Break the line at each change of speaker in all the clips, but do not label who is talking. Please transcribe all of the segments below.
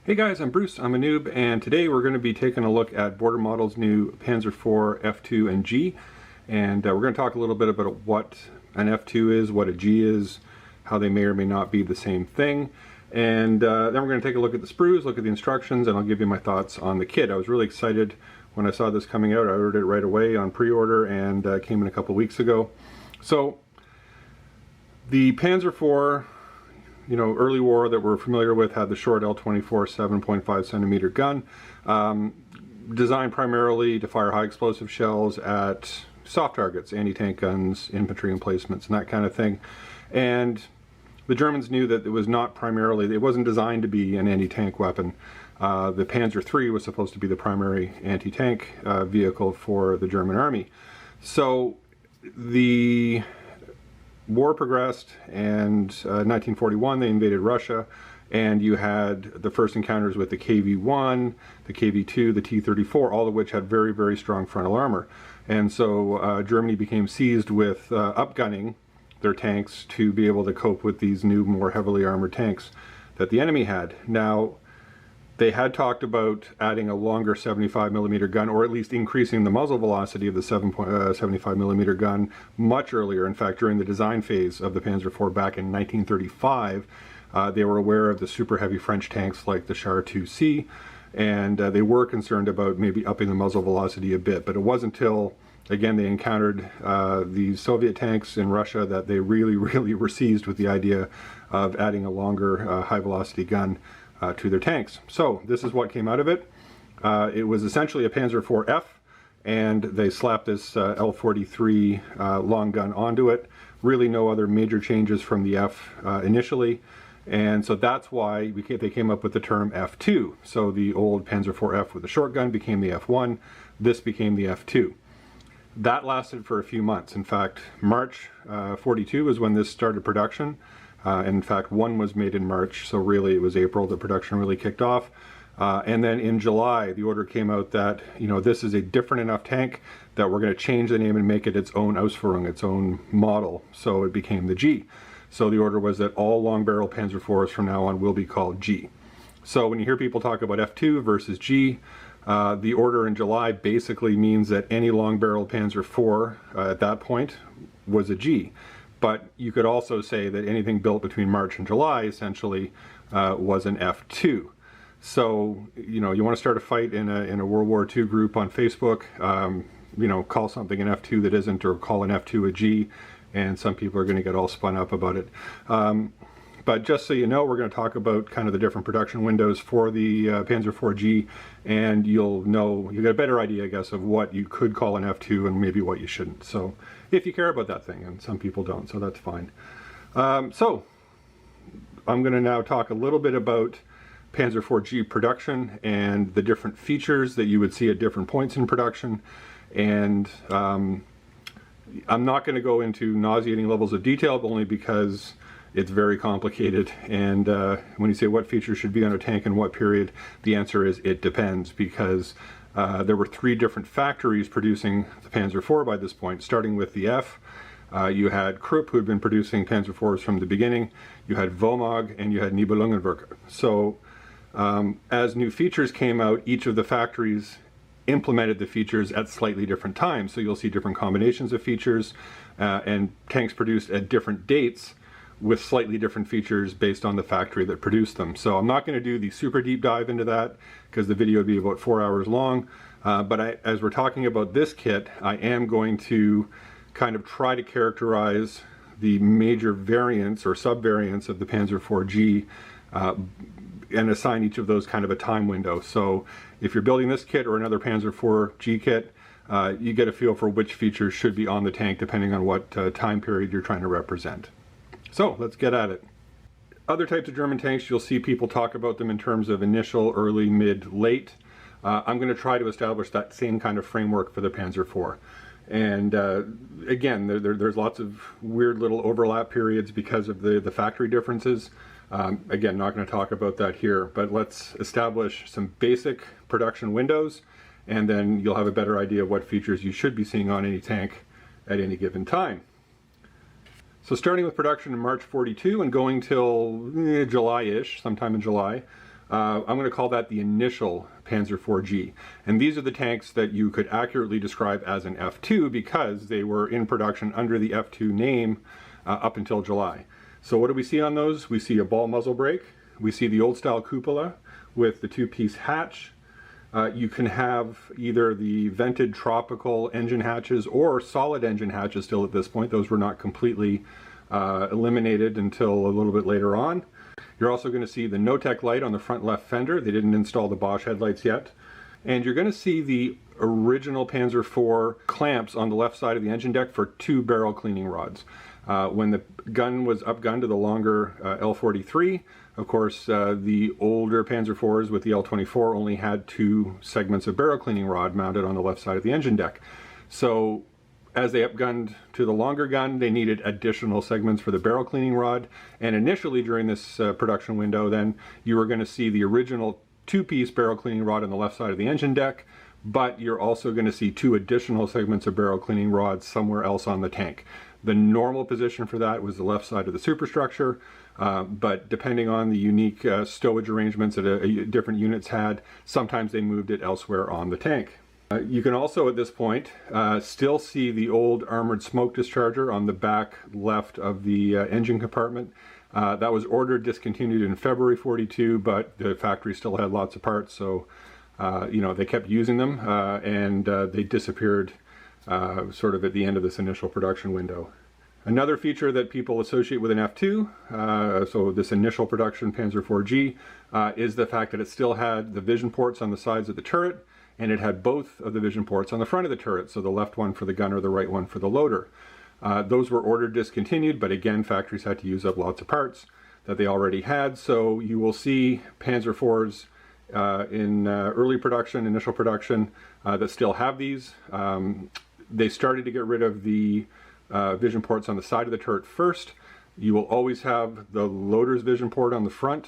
Hey guys, I'm Bruce, I'm a noob, and today we're going to be taking a look at Border Model's new Panzer IV F2 and G, and we're going to talk a little bit about what an F2 is, what a G is, how they may or may not be the same thing, and then we're going to take a look at the sprues, look at the instructions, and I'll give you my thoughts on the kit. I was really excited when I saw this coming out. I ordered it right away on pre-order and came in a couple weeks ago. So the Panzer IV, early war that we're familiar with, had the short L-24 7.5 centimeter gun, designed primarily to fire high explosive shells at soft targets, anti-tank guns, infantry emplacements, and that kind of thing. And the Germans knew that it was not primarily, it wasn't designed to be an anti-tank weapon. The Panzer III was supposed to be the primary anti-tank vehicle for the German army. So the war progressed, and 1941 they invaded Russia, and you had the first encounters with the KV-1, the KV-2, the T-34, all of which had very, very strong frontal armor. And so Germany became seized with upgunning their tanks to be able to cope with these new, more heavily armored tanks that the enemy had. Now, they had talked about adding a longer 75mm gun, or at least increasing the muzzle velocity of the 75mm gun much earlier. In fact, during the design phase of the Panzer IV back in 1935, they were aware of the super heavy French tanks like the Char II-C, and they were concerned about maybe upping the muzzle velocity a bit. But it wasn't until, again, they encountered the Soviet tanks in Russia that they really were seized with the idea of adding a longer high velocity gun to their tanks. So this is what came out of it. It was essentially a Panzer IV-F, and they slapped this L-43 long gun onto it. Really no other major changes from the F initially, and so that's why they came up with the term F2. So the old Panzer IV-F with the short gun became the F1. This became the F2. That lasted for a few months. In fact, March 42 is when this started production. In fact, one was made in March, so really it was April the production really kicked off. And then in July, the order came out that, this is a different enough tank that we're going to change the name and make it its own Ausf, its own model. So it became the G. So the order was that all long barrel Panzer IVs from now on will be called G. So when you hear people talk about F2 versus G, the order in July basically means that any long barrel Panzer IV at that point was a G. But you could also say that anything built between March and July essentially was an F2. So, you want to start a fight in a World War II group on Facebook, call something an F2 that isn't, or call an F2 a G, and some people are going to get all spun up about it. But just so you know, we're going to talk about kind of the different production windows for the Panzer IV G, and you'll get a better idea, I guess, of what you could call an F2 and maybe what you shouldn't. So if you care about that thing, and some people don't, so that's fine. So I'm going to now talk a little bit about Panzer IV G production and the different features that you would see at different points in production. And I'm not going to go into nauseating levels of detail, only because it's very complicated, and when you say what features should be on a tank in what period, the answer is it depends, because there were 3 different factories producing the Panzer IV by this point, starting with the F. You had Krupp, who had been producing Panzer IVs from the beginning, you had Vomag, and you had Nibelungenwerke. So as new features came out, each of the factories implemented the features at slightly different times. So you'll see different combinations of features and tanks produced at different dates with slightly different features based on the factory that produced them. So I'm not going to do the super deep dive into that, because the video would be about 4 hours long. But as we're talking about this kit, I am going to kind of try to characterize the major variants or sub-variants of the Panzer IV G and assign each of those kind of a time window. So if you're building this kit or another Panzer IV G kit, you get a feel for which features should be on the tank depending on what time period you're trying to represent. So let's get at it. Other types of German tanks, you'll see people talk about them in terms of initial, early, mid, late. I'm going to try to establish that same kind of framework for the Panzer IV. And again, there's lots of weird little overlap periods because of the factory differences. Again, not going to talk about that here, but let's establish some basic production windows, and then you'll have a better idea of what features you should be seeing on any tank at any given time. So starting with production in March 42 and going till July-ish, sometime in July, I'm going to call that the initial Panzer IV-G. And these are the tanks that you could accurately describe as an F2 because they were in production under the F2 name up until July. So what do we see on those? We see a ball muzzle brake. We see the old style cupola with the two-piece hatch. You can have either the vented tropical engine hatches or solid engine hatches still at this point. Those were not completely eliminated until a little bit later on. You're also going to see the no-tech light on the front left fender. They didn't install the Bosch headlights yet. And you're going to see the original Panzer IV clamps on the left side of the engine deck for 2 barrel cleaning rods. When the gun was upgunned to the longer L43, of course, the older Panzer IVs with the L24 only had 2 segments of barrel cleaning rod mounted on the left side of the engine deck. So as they upgunned to the longer gun, they needed additional segments for the barrel cleaning rod. And initially during this production window, then you were going to see the original 2-piece barrel cleaning rod on the left side of the engine deck, but you're also going to see 2 additional segments of barrel cleaning rods somewhere else on the tank. The normal position for that was the left side of the superstructure, but depending on the unique stowage arrangements that different units had, sometimes they moved it elsewhere on the tank. You can also at this point still see the old armored smoke discharger on the back left of the engine compartment. That was ordered discontinued in February 42, but the factory still had lots of parts, so you know, they kept using them and they disappeared sort of at the end of this initial production window. Another feature that people associate with an F2, so this initial production Panzer IV-G, is the fact that it still had the vision ports on the sides of the turret, and it had both of the vision ports on the front of the turret, so the left one for the gunner, the right one for the loader. Those were ordered discontinued, but again, factories had to use up lots of parts that they already had, so you will see Panzer IVs in early production, initial production, that still have these. They started to get rid of the vision ports on the side of the turret first. You will always have the loader's vision port on the front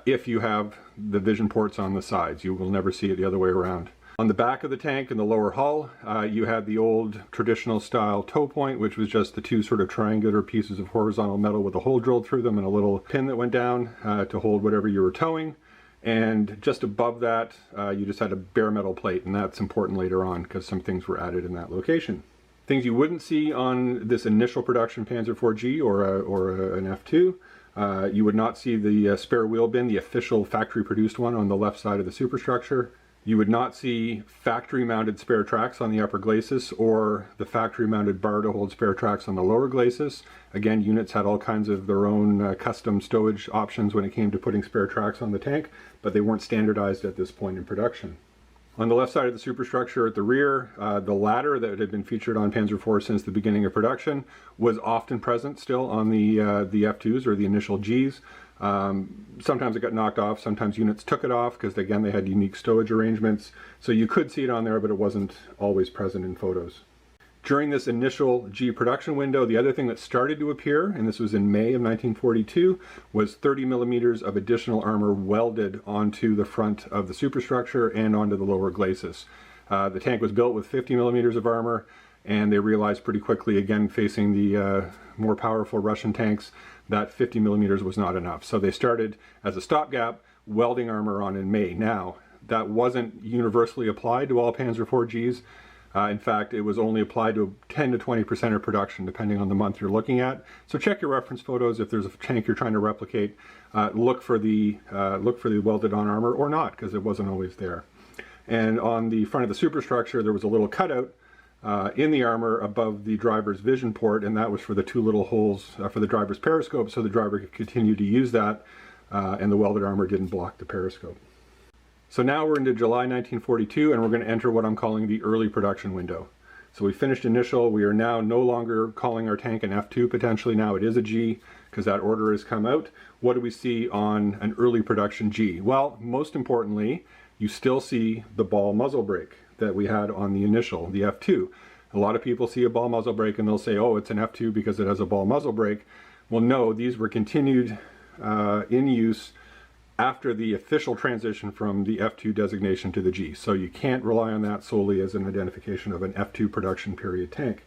if you have the vision ports on the sides. You will never see it the other way around. On the back of the tank in the lower hull, you had the old traditional style tow point, which was just the 2 sort of triangular pieces of horizontal metal with a hole drilled through them and a little pin that went down to hold whatever you were towing. And just above that, you just had a bare metal plate, and that's important later on because some things were added in that location. Things you wouldn't see on this initial production Panzer IV-G or an F2, you would not see the spare wheel bin, the official factory produced one on the left side of the superstructure. You would not see factory mounted spare tracks on the upper Glacis or the factory mounted bar to hold spare tracks on the lower Glacis. Again, units had all kinds of their own custom stowage options when it came to putting spare tracks on the tank, but they weren't standardized at this point in production. On the left side of the superstructure at the rear, the ladder that had been featured on Panzer IV since the beginning of production was often present still on the F2s or the initial Gs. Sometimes it got knocked off, sometimes units took it off because again they had unique stowage arrangements. So you could see it on there, but it wasn't always present in photos. During this initial G production window, the other thing that started to appear, and this was in May of 1942, was 30 millimeters of additional armor welded onto the front of the superstructure and onto the lower Glacis. The tank was built with 50 millimeters of armor, and they realized pretty quickly, again facing the more powerful Russian tanks, that 50 millimeters was not enough. So they started as a stopgap welding armor on in May. Now, that wasn't universally applied to all Panzer IV-Gs. In fact, it was only applied to 10 to 20% of production, depending on the month you're looking at. So check your reference photos. If there's a tank you're trying to replicate, look for the welded on armor or not, because it wasn't always there. And on the front of the superstructure, there was a little cutout in the armor above the driver's vision port, and that was for the 2 little holes for the driver's periscope, so the driver could continue to use that, and the welded armor didn't block the periscope. So now we're into July 1942, and we're going to enter what I'm calling the early production window. So we finished initial. We are now no longer calling our tank an F2 potentially. Now it is a G because that order has come out. What do we see on an early production G? Well, most importantly, you still see the ball muzzle brake that we had on the initial, the F2. A lot of people see a ball muzzle brake and they'll say, oh, it's an F2 because it has a ball muzzle brake. Well, no, these were continued in use after the official transition from the F2 designation to the G. So you can't rely on that solely as an identification of an F2 production period tank.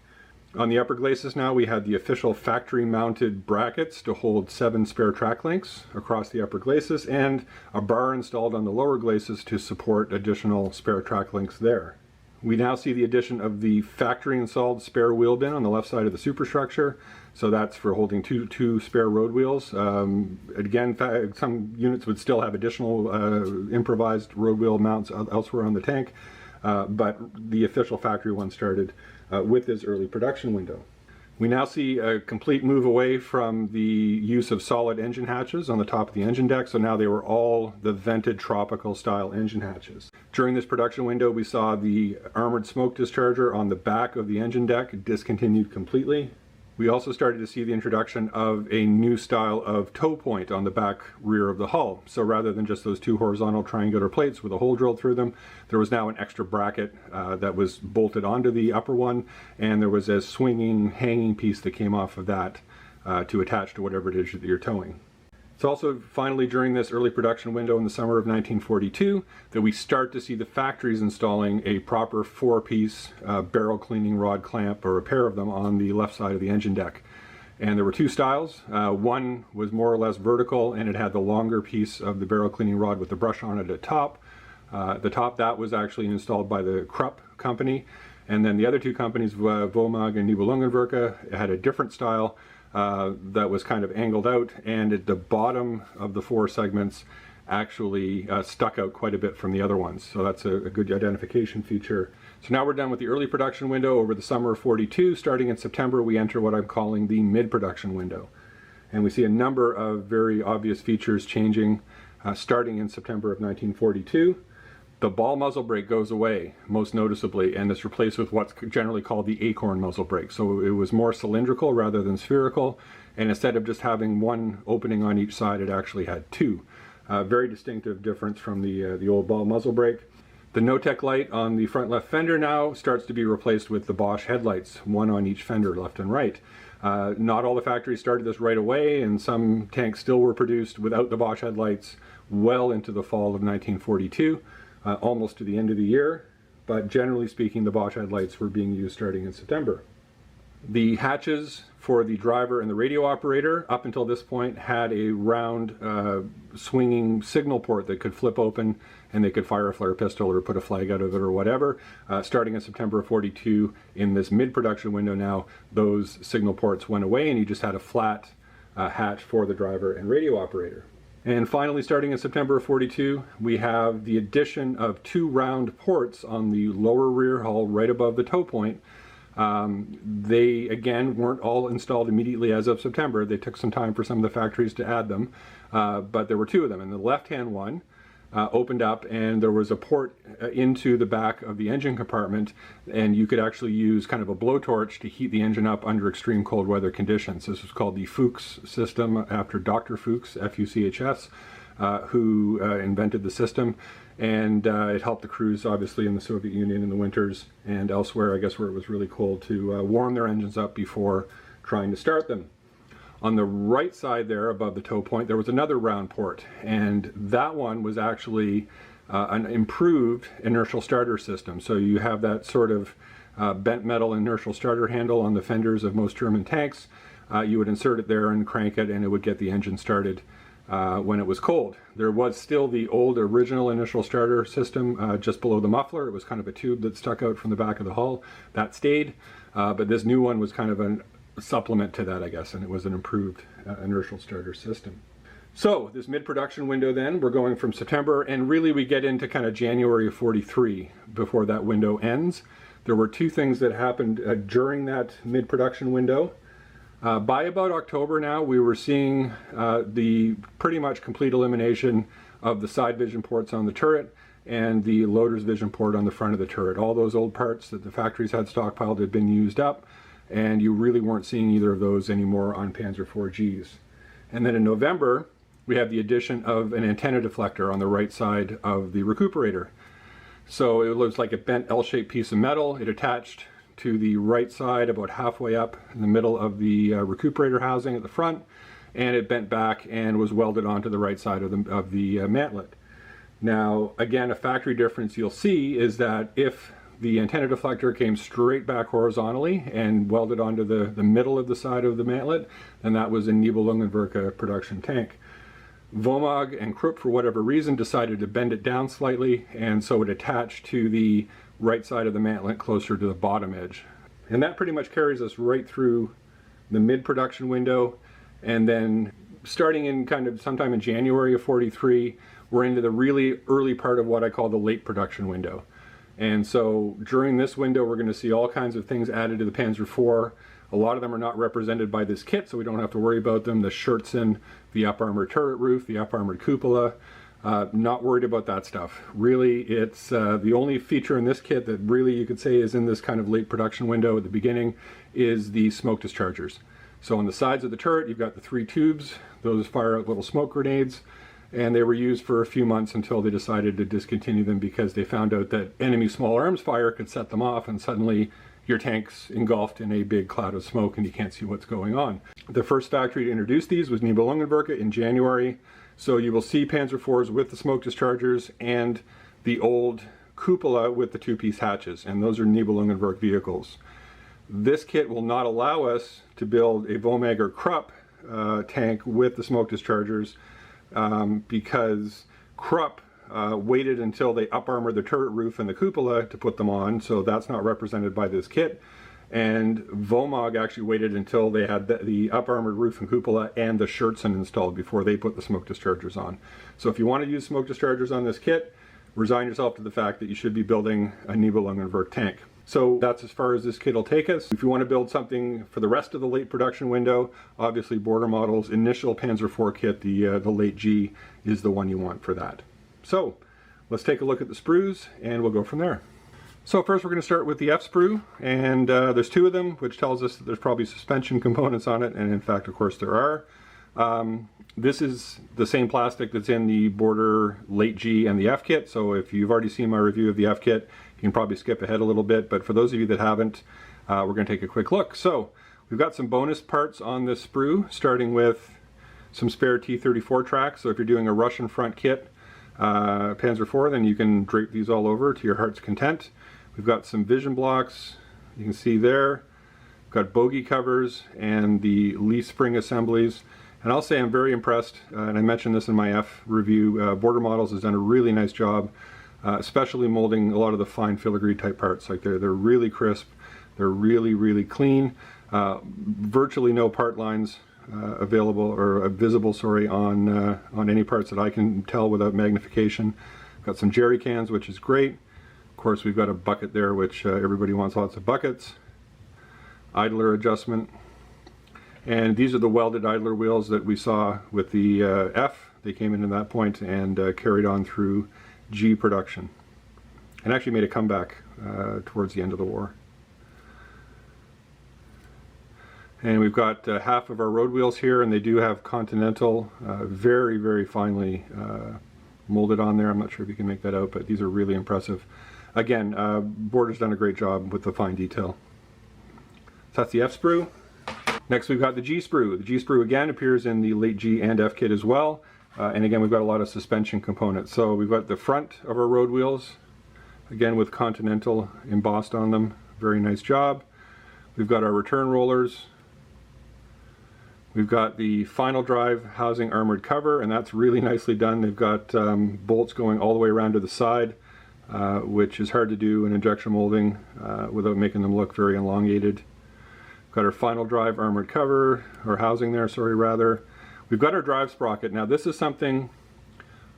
On the upper Glacis now, we had the official factory-mounted brackets to hold 7 spare track links across the upper Glacis, and a bar installed on the lower Glacis to support additional spare track links there. We now see the addition of the factory-installed spare wheel bin on the left side of the superstructure. So that's for holding two spare road wheels. Again, some units would still have additional improvised road wheel mounts elsewhere on the tank, but the official factory one started with this early production window. We now see a complete move away from the use of solid engine hatches on the top of the engine deck, so now they were all the vented tropical style engine hatches. During this production window, we saw the armored smoke discharger on the back of the engine deck discontinued completely. We also started to see the introduction of a new style of toe point on the back rear of the hull. So rather than just those 2 horizontal triangular plates with a hole drilled through them, there was now an extra bracket that was bolted onto the upper one, and there was a swinging hanging piece that came off of that to attach to whatever it is that you're towing. It's also finally during this early production window in the summer of 1942 that we start to see the factories installing a proper 4-piece barrel cleaning rod clamp, or a pair of them, on the left side of the engine deck. And there were 2 styles. One was more or less vertical, and it had the longer piece of the barrel cleaning rod with the brush on it at top. That was actually installed by the Krupp company. And then the other 2 companies, Vomag and Nibelungenwerke, had a different style that was kind of angled out, and at the bottom of the 4 segments actually stuck out quite a bit from the other ones. So that's a good identification feature. So now we're done with the early production window. Over the summer of 42, starting in September, we enter what I'm calling the mid-production window. And we see a number of very obvious features changing starting in September of 1942. The ball muzzle brake goes away, most noticeably, and it's replaced with what's generally called the Acorn muzzle brake. So it was more cylindrical rather than spherical, and instead of just having 1 opening on each side, it actually had 2. Very distinctive difference from the old ball muzzle brake. The no-tech light on the front left fender now starts to be replaced with the Bosch headlights, 1 on each fender, left and right. Not all the factories started this right away, and some tanks still were produced without the Bosch headlights well into the fall of 1942. Almost to the end of the year, but generally speaking, the Bosch headlights were being used starting in September. The hatches for the driver and the radio operator, up until this point, had a round swinging signal port that could flip open, and they could fire a flare pistol or put a flag out of it or whatever. Starting in September of 42, in this mid-production window now, those signal ports went away, and you just had a flat hatch for the driver and radio operator. And finally, starting in September of 42, we have the addition of 2 round ports on the lower rear hull right above the tow point. They, again, weren't all installed immediately as of September. They took some time for some of the factories to add them, but there were 2 of them. And the left-hand one opened up, and there was a port into the back of the engine compartment, and you could actually use kind of a blowtorch to heat the engine up under extreme cold weather conditions. This was called the Fuchs system, after Dr. Fuchs, F-U-C-H-S, who invented the system, and it helped the crews, obviously, in the Soviet Union in the winters and elsewhere, I guess, where it was really cold, to warm their engines up before trying to start them. On the right side there, above the tow point, there was another round port, and that one was actually an improved inertial starter system. So you have that sort of bent metal inertial starter handle on the fenders of most German tanks. You would insert it there and crank it, and it would get the engine started when it was cold. There was still the old original inertial starter system just below the muffler. It was kind of a tube that stuck out from the back of the hull. That stayed, but this new one was kind of a supplement to that, I guess, and it was an improved inertial starter system. So this mid-production window then, we're going from September, and really we get into kind of January of 43 before that window ends. There were 2 things that happened during that mid-production window. By about October now, we were seeing the pretty much complete elimination of the side vision ports on the turret and the loader's vision port on the front of the turret. All those old parts that the factories had stockpiled had been used up, and you really weren't seeing either of those anymore on Panzer IVGs. And then in November, we have the addition of an antenna deflector on the right side of the Recuperator. So it was like a bent L-shaped piece of metal. It attached to the right side about halfway up in the middle of the Recuperator housing at the front, and it bent back and was welded onto the right side of the mantlet. Now, again, a factory difference you'll see is that if the antenna deflector came straight back horizontally and welded onto the middle of the side of the mantlet, and that was a Nibelungenwerke production tank. Vomag and Krupp, for whatever reason, decided to bend it down slightly, and so it attached to the right side of the mantlet closer to the bottom edge. And that pretty much carries us right through the mid-production window, and then starting in kind of sometime in January of 43, we're into the really early part of what I call the late production window. And so during this window, we're going to see all kinds of things added to the Panzer IV. A lot of them are not represented by this kit, so we don't have to worry about them. The Schürzen, the up-armored turret roof, the up-armored cupola, not worried about that stuff. Really, it's the only feature in this kit that really you could say is in this kind of late production window at the beginning is the smoke dischargers. So on the sides of the turret, you've got the 3 tubes. Those fire out little smoke grenades, and they were used for a few months until they decided to discontinue them because they found out that enemy small arms fire could set them off, and suddenly your tank's engulfed in a big cloud of smoke and you can't see what's going on. The first factory to introduce these was Nibelungenwerke in January. So you will see Panzer IVs with the smoke dischargers and the old cupola with the 2-piece hatches, and those are Nibelungenwerke vehicles. This kit will not allow us to build a Vomag or Krupp tank with the smoke dischargers because Krupp waited until they up-armored the turret roof and the cupola to put them on, so that's not represented by this kit. And Vomag actually waited until they had the up-armored roof and cupola and the Schürzen installed before they put the smoke dischargers on. So if you want to use smoke dischargers on this kit, resign yourself to the fact that you should be building a Nibelungenwerke tank. So that's as far as this kit will take us. If you want to build something for the rest of the late production window, obviously Border Models' initial Panzer IV kit, the late G, is the one you want for that. So let's take a look at the sprues and we'll go from there. So first we're going to start with the F-Sprue, and there's 2 of them, which tells us that there's probably suspension components on it, and in fact, of course, there are. This is the same plastic that's in the Border late G and the F kit, so if you've already seen my review of the F kit, you can probably skip ahead a little bit, but for those of you that haven't, we're going to take a quick look. So we've got some bonus parts on this sprue, starting with some spare T-34 tracks. So if you're doing a Russian front kit, Panzer IV, then you can drape these all over to your heart's content. We've got some vision blocks, you can see there. We've got bogey covers and the leaf spring assemblies. And I'll say I'm very impressed, and I mentioned this in my F review, Border Models has done a really nice job, especially molding a lot of the fine filigree type parts. Like they're really crisp, they're really clean. Virtually no part lines available or visible, sorry, on any parts that I can tell without magnification. Got some jerry cans, which is great. Of course, we've got a bucket there, which everybody wants lots of buckets. Idler adjustment. And these are the welded idler wheels that we saw with the F. They came in at that point and carried on through G production. And actually made a comeback towards the end of the war. And we've got half of our road wheels here, and they do have Continental, very finely molded on there. I'm not sure if you can make that out, but these are really impressive. Again, Border's done a great job with the fine detail. So that's the F sprue. Next we've got the G sprue. The G sprue again appears in the late G and F kit as well. And again, we've got a lot of suspension components. So we've got the front of our road wheels, again with Continental embossed on them. Very nice job. We've got our return rollers. We've got the final drive housing armored cover, and that's really nicely done. They've got bolts going all the way around to the side, which is hard to do in injection molding without making them look very elongated. We've got our final drive armored cover, or housing there, sorry, rather. We've got our drive sprocket. Now this is something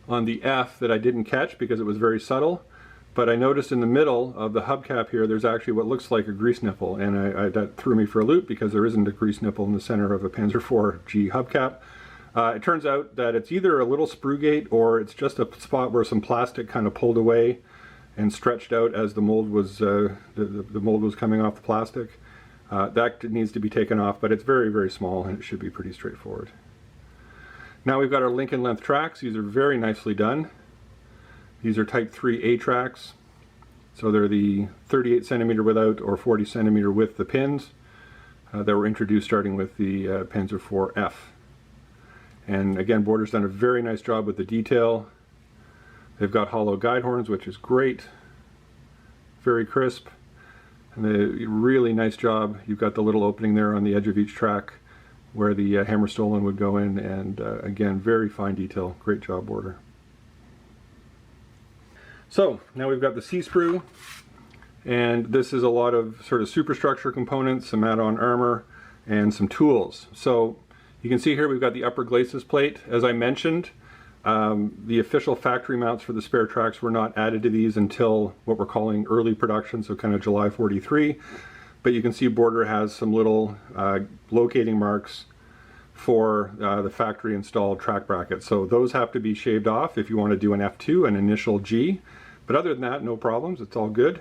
on the F that I didn't catch because it was very subtle, but I noticed in the middle of the hubcap here there's actually what looks like a grease nipple, and that threw me for a loop because there isn't a grease nipple in the center of a Panzer IV G hubcap. It turns out that it's either a little sprue gate or it's just a spot where some plastic kind of pulled away and stretched out as the mold was the mold was coming off the plastic. That needs to be taken off, but it's very small and it should be pretty straightforward. Now we've got our Lincoln length tracks. These are very nicely done. These are type 3A tracks. So they're the 38 centimeter without or 40 centimeter width the pins that were introduced starting with the Panzer IV F. And again, Border's done a very nice job with the detail. They've got hollow guide horns, which is great. very crisp, and a really nice job. You've got the little opening there on the edge of each track where the hammer stolon would go in, and again, very fine detail. Great job, border. So now we've got the E-Sprue, and this is a lot of sort of superstructure components, some add-on armor, and some tools. So you can see here we've got the upper Glacis plate. As I mentioned, the official factory mounts for the spare tracks were not added to these until what we're calling early production, so kind of July 43. But you can see border has some little locating marks for the factory installed track brackets. So those have to be shaved off if you want to do an F2, an initial G. But other than that, no problems, it's all good.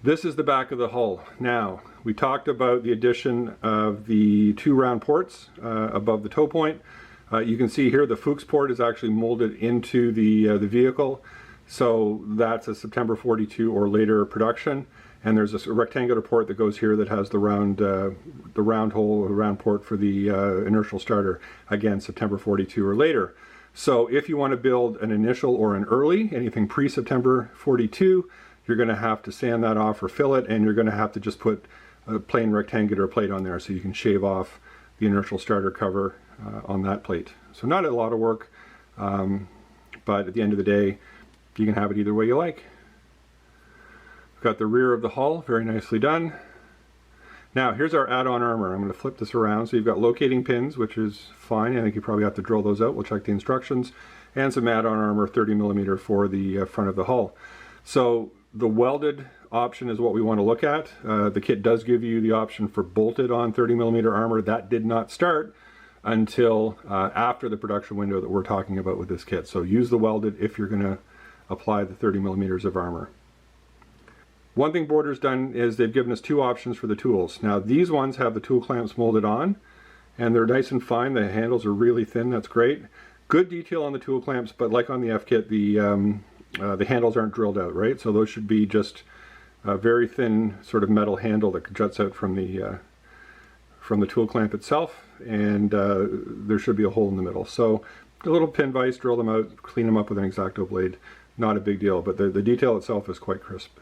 This is the back of the hull. Now, we talked about the addition of the 2 round ports above the toe point. You can see here the Fuchs port is actually molded into the vehicle. So that's a September 42 or later production. And there's a rectangular port that goes here that has the round hole, the round port for the inertial starter. Again, September 42 or later. So if you want to build an initial or an early, anything pre-September 42, you're going to have to sand that off or fill it, and you're going to have to just put a plain rectangular plate on there so you can shave off the inertial starter cover on that plate. So not a lot of work, but at the end of the day, you can have it either way you like. We've got the rear of the hull, very nicely done. Now here's our add-on armor. I'm going to flip this around. So you've got locating pins, which is fine. I think you probably have to drill those out. We'll check the instructions. And some add-on armor, 30mm for the front of the hull. So the welded option is what we want to look at. The kit does give you the option for bolted on 30mm armor. That did not start until after the production window that we're talking about with this kit. So use the welded if you're going to apply the 30mm of armor. One thing Border's done is they've given us 2 options for the tools. Now these ones have the tool clamps molded on, and they're nice and fine. The handles are really thin, that's great. Good detail on the tool clamps, but like on the F kit, the handles aren't drilled out, right? So those should be just a very thin sort of metal handle that juts out from the tool clamp itself, and there should be a hole in the middle. So a little pin vise, drill them out, clean them up with an X-Acto blade. Not a big deal, but the detail itself is quite crisp.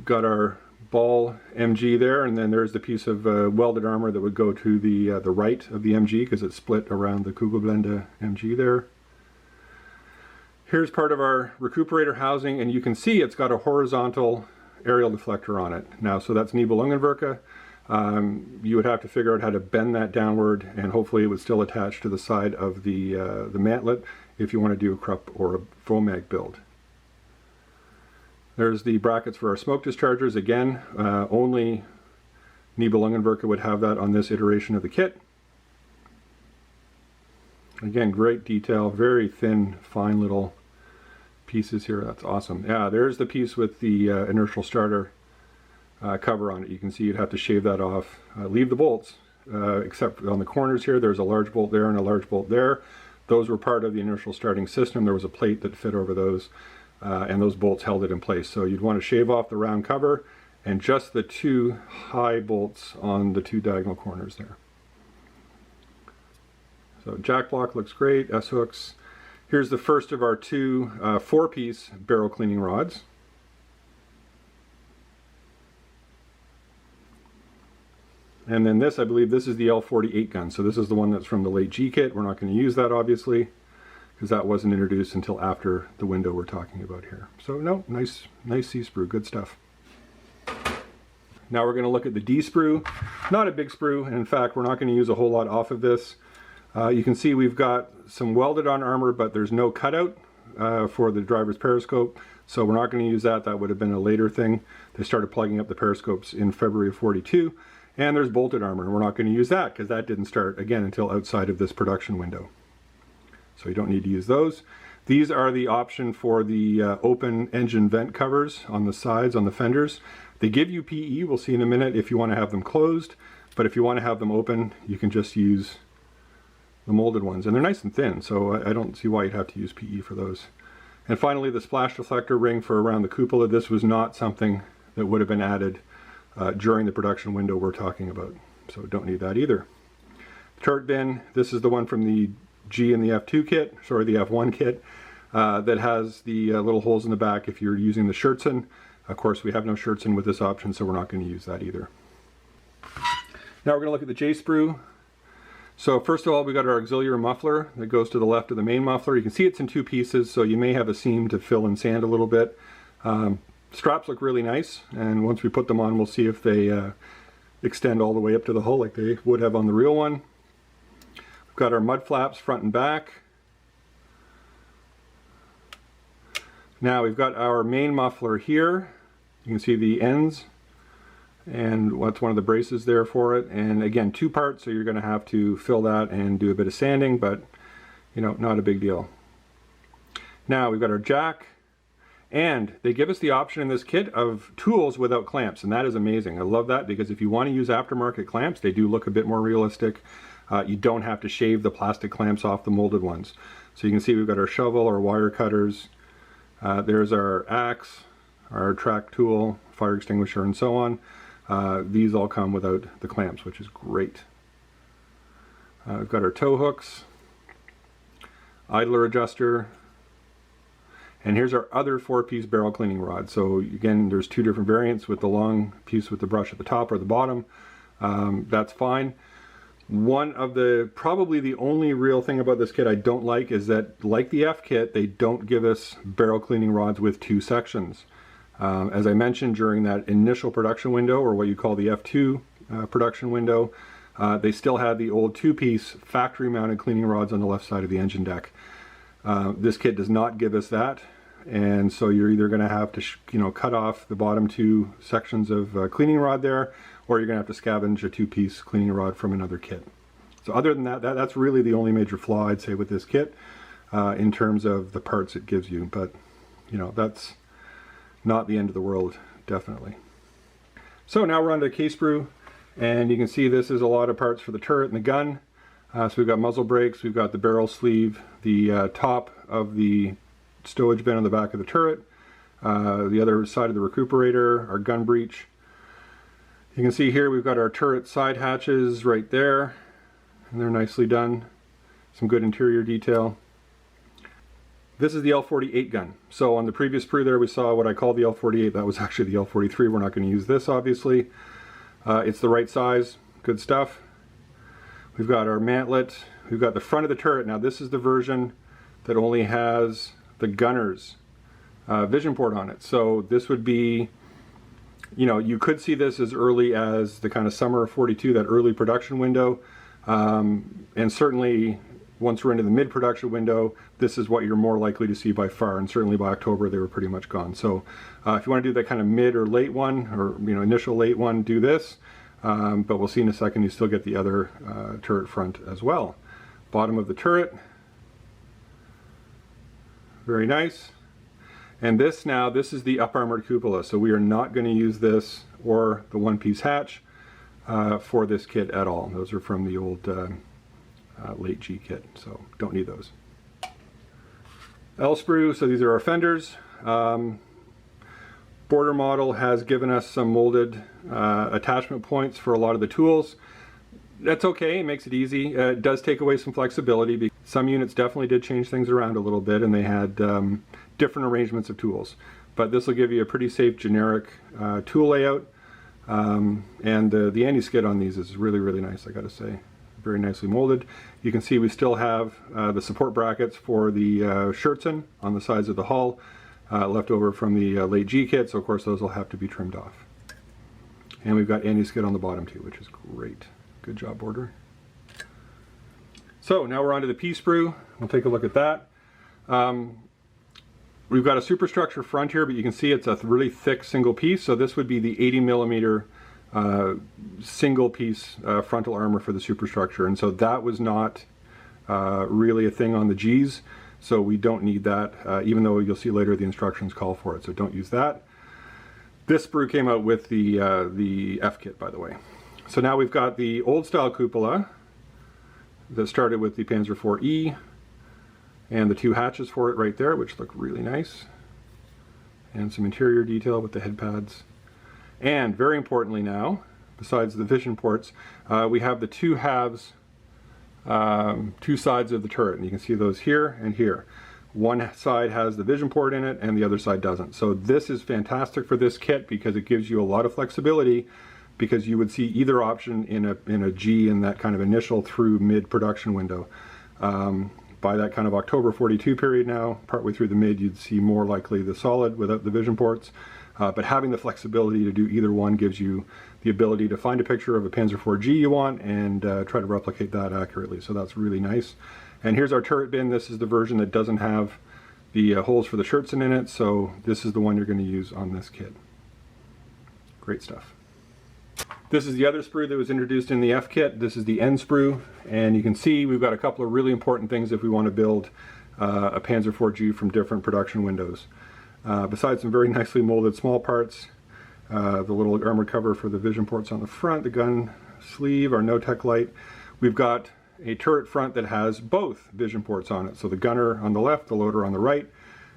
Got our ball MG there, and then there's the piece of welded armor that would go to the right of the MG because it's split around the Kugelblende MG there. Here's part of our recuperator housing, and you can see it's got a horizontal aerial deflector on it. Now, so that's Nibelungenwerke. You would have to figure out how to bend that downward, and hopefully it would still attach to the side of the mantlet if you want to do a Krupp or a Vomag build. There's the brackets for our smoke dischargers. Again, only Nibelungenwerke would have that on this iteration of the kit. Again, great detail, very thin, fine little pieces here. That's awesome. Yeah, there's the piece with the inertial starter cover on it. You can see you'd have to shave that off. Leave the bolts, except on the corners here. There's a large bolt there and a large bolt there. Those were part of the inertial starting system. There was a plate that fit over those. And those bolts held it in place. So you'd want to shave off the round cover and just the 2 high bolts on the 2 diagonal corners there. So jack block looks great, S-hooks. Here's the first of our 2 4-piece barrel cleaning rods. And then this, I believe this is the L48 gun. So this is the one that's from the late G kit. We're not going to use that obviously, because that wasn't introduced until after the window we're talking about here. So no, nice E-Sprue, good stuff. Now we're going to look at the D-Sprue. Not a big sprue, and in fact we're not going to use a whole lot off of this. You can see we've got some welded on armor, but there's no cutout for the driver's periscope, so we're not going to use that. That would have been a later thing. They started plugging up the periscopes in February of 42, and there's bolted armor, and we're not going to use that because that didn't start again until outside of this production window. So you don't need to use those. These are the option for the open engine vent covers on the sides, on the fenders. They give you PE, we'll see in a minute, if you want to have them closed, but if you want to have them open, you can just use the molded ones. And they're nice and thin, so I don't see why you'd have to use PE for those. And finally, the splash deflector ring for around the cupola. This was not something that would have been added during the production window we're talking about, so don't need that either. The turret bin, this is the one from the G and the F2 kit, sorry, the F1 kit. that has the little holes in the back if you're using the Scherzen. Of course, we have no Scherzen with this option, so we're not going to use that either. Now we're going to look at the E-Sprue. So first of all, we got our auxiliary muffler that goes to the left of the main muffler. You can see it's in two pieces, so you may have a seam to fill in sand a little bit. Straps look really nice, and once we put them on, we'll see if they extend all the way up to the hull like they would have on the real one. We've got our mud flaps front and back. Now we've got our main muffler here. You can see the ends, and what's one of the braces there for it. And again, two parts, so you're going to have to fill that and do a bit of sanding, but you know, not a big deal. Now we've got our jack, and they give us the option in this kit of tools without clamps, and that is amazing. I love that, because if you want to use aftermarket clamps, they do look a bit more realistic. You don't have to shave the plastic clamps off the molded ones. So you can see we've got our shovel, our wire cutters, there's our axe, our track tool, fire extinguisher, and so on. These all come without the clamps, which is great. We've got our tow hooks, idler adjuster, and here's our other 4-piece barrel cleaning rod. So again, there's two different variants with the long piece with the brush at the top or the bottom. That's fine. One of the, probably the only real thing about this kit I don't like is that, like the F kit, they don't give us barrel cleaning rods with two sections. As I mentioned, during that initial production window, or what you call the F2 production window, they still had the old 2-piece factory mounted cleaning rods on the left side of the engine deck. This kit does not give us that, and so you're either going to have to cut off the bottom two sections of cleaning rod there, or you're going to have to scavenge a 2-piece cleaning rod from another kit. So other than that, that's really the only major flaw I'd say with this kit in terms of the parts it gives you. But you know, that's not the end of the world, definitely. So now we're on to the E-Sprue, and you can see this is a lot of parts for the turret and the gun. So we've got muzzle brakes, we've got the barrel sleeve, the top of the stowage bin on the back of the turret, the other side of the recuperator, our gun breech. You can see here we've got our turret side hatches right there, and they're nicely done. Some good interior detail. This is the L48 gun. So on the previous sprue there we saw what I called the L48. That was actually the L43. We're not going to use this, obviously. It's the right size. Good stuff. We've got our mantlet. We've got the front of the turret. Now this is the version that only has the gunner's vision port on it. So this would be, you know, you could see this as early as the kind of summer of 42, that early production window. And certainly once we're into the mid-production window, this is what you're more likely to see by far, and certainly by October they were pretty much gone. So if you want to do that kind of mid or late one, or initial late one, do this. But we'll see in a second, you still get the other turret front as well. Bottom of the turret, very nice. And this now, this is the up armored cupola, so we are not going to use this or the 1-piece hatch for this kit at all. Those are from the old late G kit, so don't need those. E-Sprue, so these are our fenders. Border model has given us some molded attachment points for a lot of the tools. That's okay, it makes it easy. It does take away some flexibility, because some units definitely did change things around a little bit, and they had different arrangements of tools. But this will give you a pretty safe generic tool layout. And the anti-skid on these is really, really nice, I gotta say. Very nicely molded. You can see we still have the support brackets for the Scherzen on the sides of the hull, left over from the late G kit, so of course those will have to be trimmed off. And we've got anti-skid on the bottom too, which is great. Good job, Border. So now we're on to the E-Sprue. We'll take a look at that. We've got a superstructure front here, but you can see it's a really thick single piece. So this would be the 80mm single piece frontal armor for the superstructure. And so that was not really a thing on the Gs. So we don't need that, even though you'll see later the instructions call for it. So don't use that. This sprue came out with the F kit, by the way. So now we've got the old style cupola that started with the Panzer IV and the two hatches for it right there, which look really nice, and some interior detail with the head pads. And very importantly now, besides the vision ports, we have the two halves, two sides of the turret, and you can see those here and here. One side has the vision port in it and the other side doesn't. So this is fantastic for this kit because it gives you a lot of flexibility, because you would see either option in a G in that kind of initial through mid production window. By that kind of October 42 period now, partway through the mid, you'd see more likely the solid without the vision ports. But having the flexibility to do either one gives you the ability to find a picture of a Panzer IV G you want and try to replicate that accurately. So that's really nice. And here's our turret bin. This is the version that doesn't have the holes for the Schertzen in it. So this is the one you're going to use on this kit. Great stuff. This is the other sprue that was introduced in the F kit. This is the E-Sprue, and you can see we've got a couple of really important things if we want to build a Panzer IV G from different production windows. Besides some very nicely molded small parts, the little armored cover for the vision ports on the front, the gun sleeve, our no-tech light, we've got a turret front that has both vision ports on it. So the gunner on the left, the loader on the right.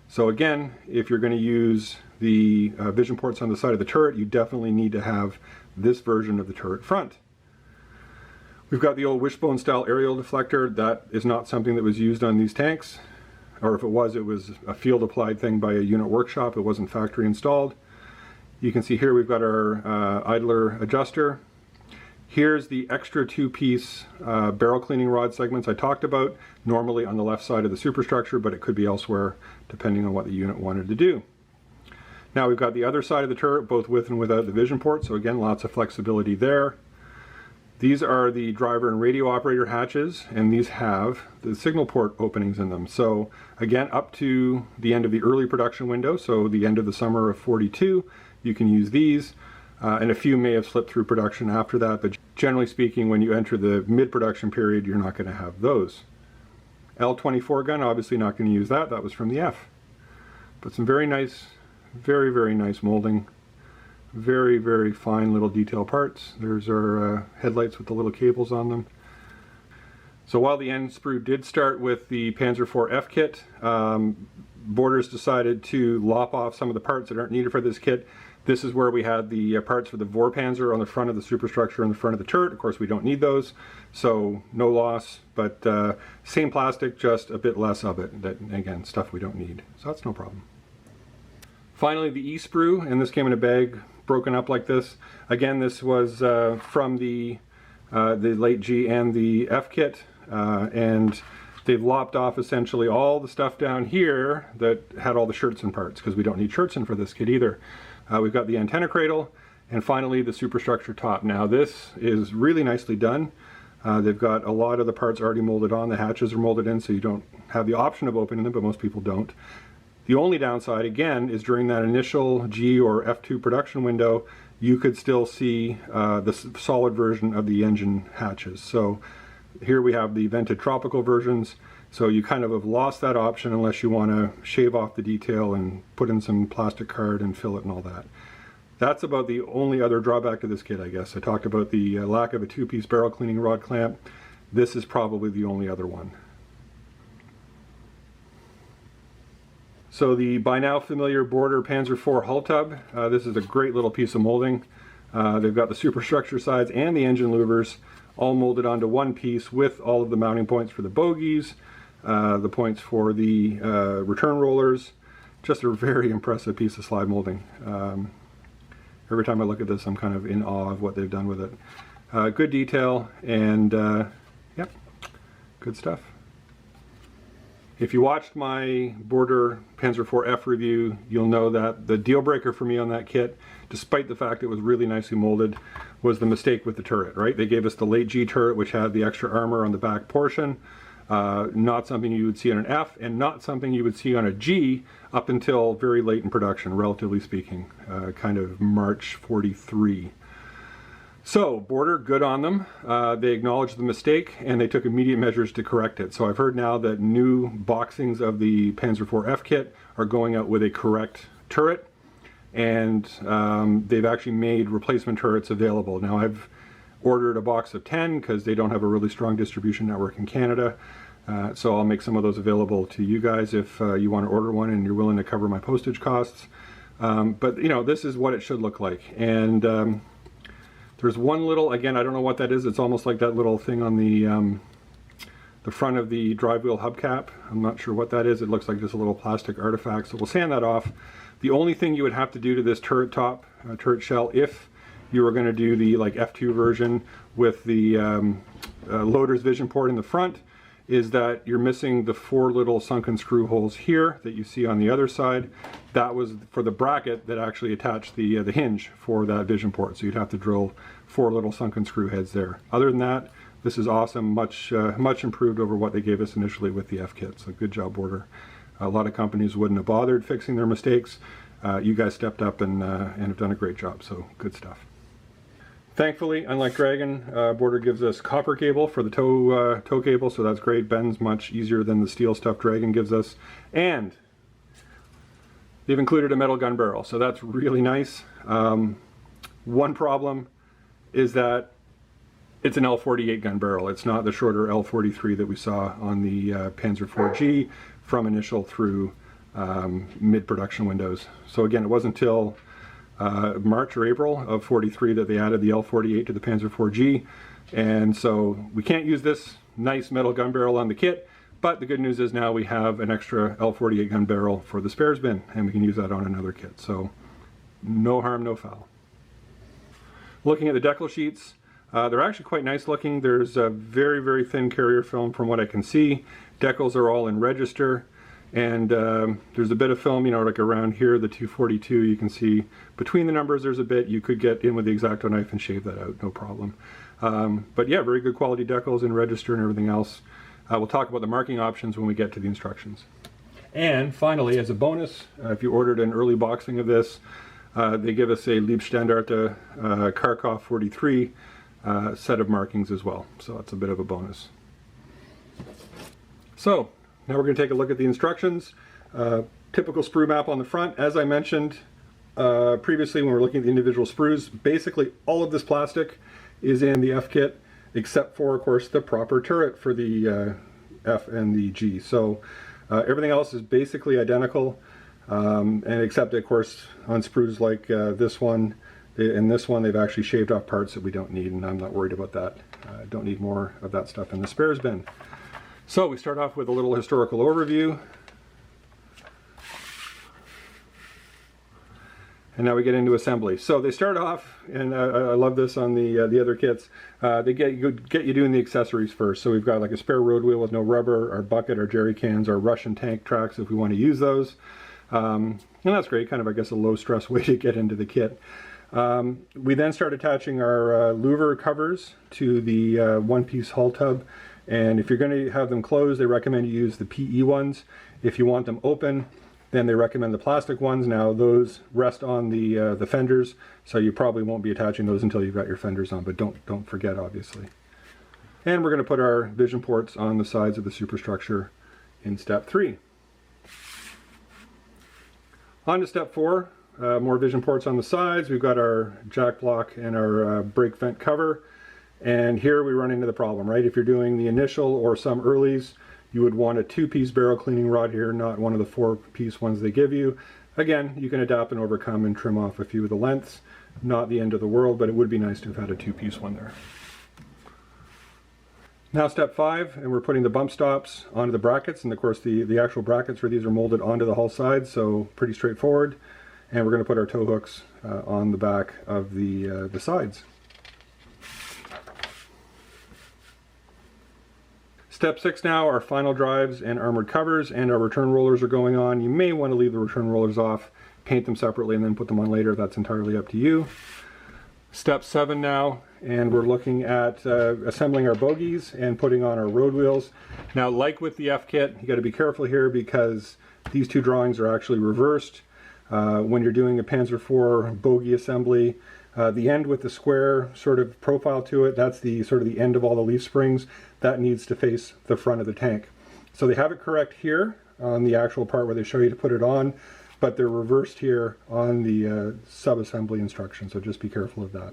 So again, if you're going to use the vision ports on the side of the turret, you definitely need to have this version of the turret front. We've got the old wishbone style aerial deflector. That is not something that was used on these tanks, or if it was a field applied thing by a unit workshop. It wasn't factory installed. You can see here we've got our idler adjuster. Here's the extra two-piece barrel cleaning rod segments I talked about, normally on the left side of the superstructure, but it could be elsewhere depending on what the unit wanted to do. Now we've got the other side of the turret, both with and without the vision port, so again, lots of flexibility there. These are the driver and radio operator hatches, and these have the signal port openings in them. So again, up to the end of the early production window, so the end of the summer of 42, you can use these, and a few may have slipped through production after that, but generally speaking, when you enter the mid-production period, you're not going to have those. L24 gun, obviously not going to use that. That was from the F. But some very nice, very, very nice molding. Very, very fine little detail parts. There's our headlights with the little cables on them. So while the E-Sprue did start with the Panzer IV F kit, Borders decided to lop off some of the parts that aren't needed for this kit. This is where we had the parts for the Vorpanzer on the front of the superstructure and the front of the turret. Of course, we don't need those, so no loss, but same plastic, just a bit less of it. That, again, stuff we don't need, so that's no problem. Finally, the E-Sprue, and this came in a bag broken up like this. Again, this was from the late G and the F kit, and they've lopped off essentially all the stuff down here that had all the Schertzen parts, because we don't need Schertzen for this kit either. We've got the antenna cradle, and finally the superstructure top. Now this is really nicely done. They've got a lot of the parts already molded on. The hatches are molded in, so you don't have the option of opening them, but most people don't. The only downside, again, is during that initial G or F2 production window, you could still see the solid version of the engine hatches. So here we have the vented tropical versions, so you kind of have lost that option unless you want to shave off the detail and put in some plastic card and fill it and all that. That's about the only other drawback to this kit, I guess. I talked about the lack of a two-piece barrel cleaning rod clamp. This is probably the only other one. So the by now familiar Border Panzer IV hull tub. This is a great little piece of molding. They've got the superstructure sides and the engine louvers all molded onto one piece with all of the mounting points for the bogies, the points for the return rollers. Just a very impressive piece of slide molding. Every time I look at this, I'm kind of in awe of what they've done with it. Good detail, and yep, good stuff. If you watched my Border Panzer IV F review, you'll know that the deal breaker for me on that kit, despite the fact it was really nicely molded, was the mistake with the turret, right? They gave us the late G turret, which had the extra armor on the back portion. Not something you would see on an F, and not something you would see on a G up until very late in production, relatively speaking, kind of March 43. So, Border, good on them. They acknowledged the mistake and they took immediate measures to correct it. So I've heard now that new boxings of the Panzer IV F kit are going out with a correct turret, and they've actually made replacement turrets available. Now I've ordered a box of 10 because they don't have a really strong distribution network in Canada. So I'll make some of those available to you guys if you want to order one and you're willing to cover my postage costs. But you know, this is what it should look like. And there's one little, again, I don't know what that is. It's almost like that little thing on the the front of the drive wheel hubcap. I'm not sure what that is. It looks like just a little plastic artifact, so we'll sand that off. The only thing you would have to do to this turret top, turret shell, if you were going to do the like F2 version with the loader's vision port in the front, is that you're missing the 4 little sunken screw holes here that you see on the other side. That was for the bracket that actually attached the hinge for that vision port, so you'd have to drill 4 little sunken screw heads there. Other than that, this is awesome, much improved over what they gave us initially with the F-kit, so good job, Border. A lot of companies wouldn't have bothered fixing their mistakes. You guys stepped up and have done a great job, so good stuff. Thankfully, unlike Dragon, Border gives us copper cable for the tow cable, so that's great. Bends much easier than the steel stuff Dragon gives us. And they've included a metal gun barrel, so that's really nice. One problem is that it's an L48 gun barrel. It's not the shorter L43 that we saw on the Panzer IV from initial through mid-production windows. So again, it wasn't until March or April of 43 that they added the L48 to the Panzer IV, and so we can't use this nice metal gun barrel on the kit, but the good news is now we have an extra L48 gun barrel for the spares bin, and we can use that on another kit, so no harm, no foul. Looking at the decal sheets, they're actually quite nice looking. There's a very, very thin carrier film from what I can see. Decals are all in register. And there's a bit of film, you know, like around here, the 242, you can see between the numbers there's a bit. You could get in with the X-Acto knife and shave that out, no problem. But yeah, very good quality decals in register and everything else. We'll talk about the marking options when we get to the instructions. And finally, as a bonus, if you ordered an early boxing of this, they give us a Liebstandarte Kharkov 43 set of markings as well. So that's a bit of a bonus. So, now we're going to take a look at the instructions. Typical sprue map on the front. As I mentioned previously when we were looking at the individual sprues, basically all of this plastic is in the F kit, except for, of course, the proper turret for the F and the G. So everything else is basically identical, and except, of course, on sprues like this one, in this one, they've actually shaved off parts that we don't need, and I'm not worried about that. Don't need more of that stuff in the spares bin. So we start off with a little historical overview. And now we get into assembly. So they start off, and I love this on the other kits, they get you doing the accessories first. So we've got like a spare road wheel with no rubber, our bucket, our jerry cans, our Russian tank tracks if we want to use those. And that's great, kind of I guess a low stress way to get into the kit. We then start attaching our louver covers to the one-piece hull tub. And if you're going to have them closed, they recommend you use the PE ones. If you want them open, then they recommend the plastic ones. Now those rest on the fenders, so you probably won't be attaching those until you've got your fenders on, but don't forget, obviously. And we're going to put our vision ports on the sides of the superstructure in step 3. On to step 4, more vision ports on the sides. We've got our jack block and our brake vent cover. And here we run into the problem, right? If you're doing the initial or some earlies, you would want a 2-piece barrel cleaning rod here, not one of the 4-piece ones they give you. Again, you can adapt and overcome and trim off a few of the lengths. Not the end of the world, but it would be nice to have had a 2-piece one there. Now step 5, and we're putting the bump stops onto the brackets, and of course the actual brackets for these are molded onto the hull side, so pretty straightforward. And we're going to put our tow hooks on the back of the sides. Step 6 now, our final drives and armored covers, and our return rollers are going on. You may want to leave the return rollers off, paint them separately, and then put them on later. That's entirely up to you. Step 7 now, and we're looking at assembling our bogies and putting on our road wheels. Now, like with the F kit, you got to be careful here because these two drawings are actually reversed. When you're doing a Panzer IV bogie assembly, the end with the square sort of profile to it, that's the sort of the end of all the leaf springs. That needs to face the front of the tank. So they have it correct here on the actual part where they show you to put it on, but they're reversed here on the sub-assembly instructions, so just be careful of that.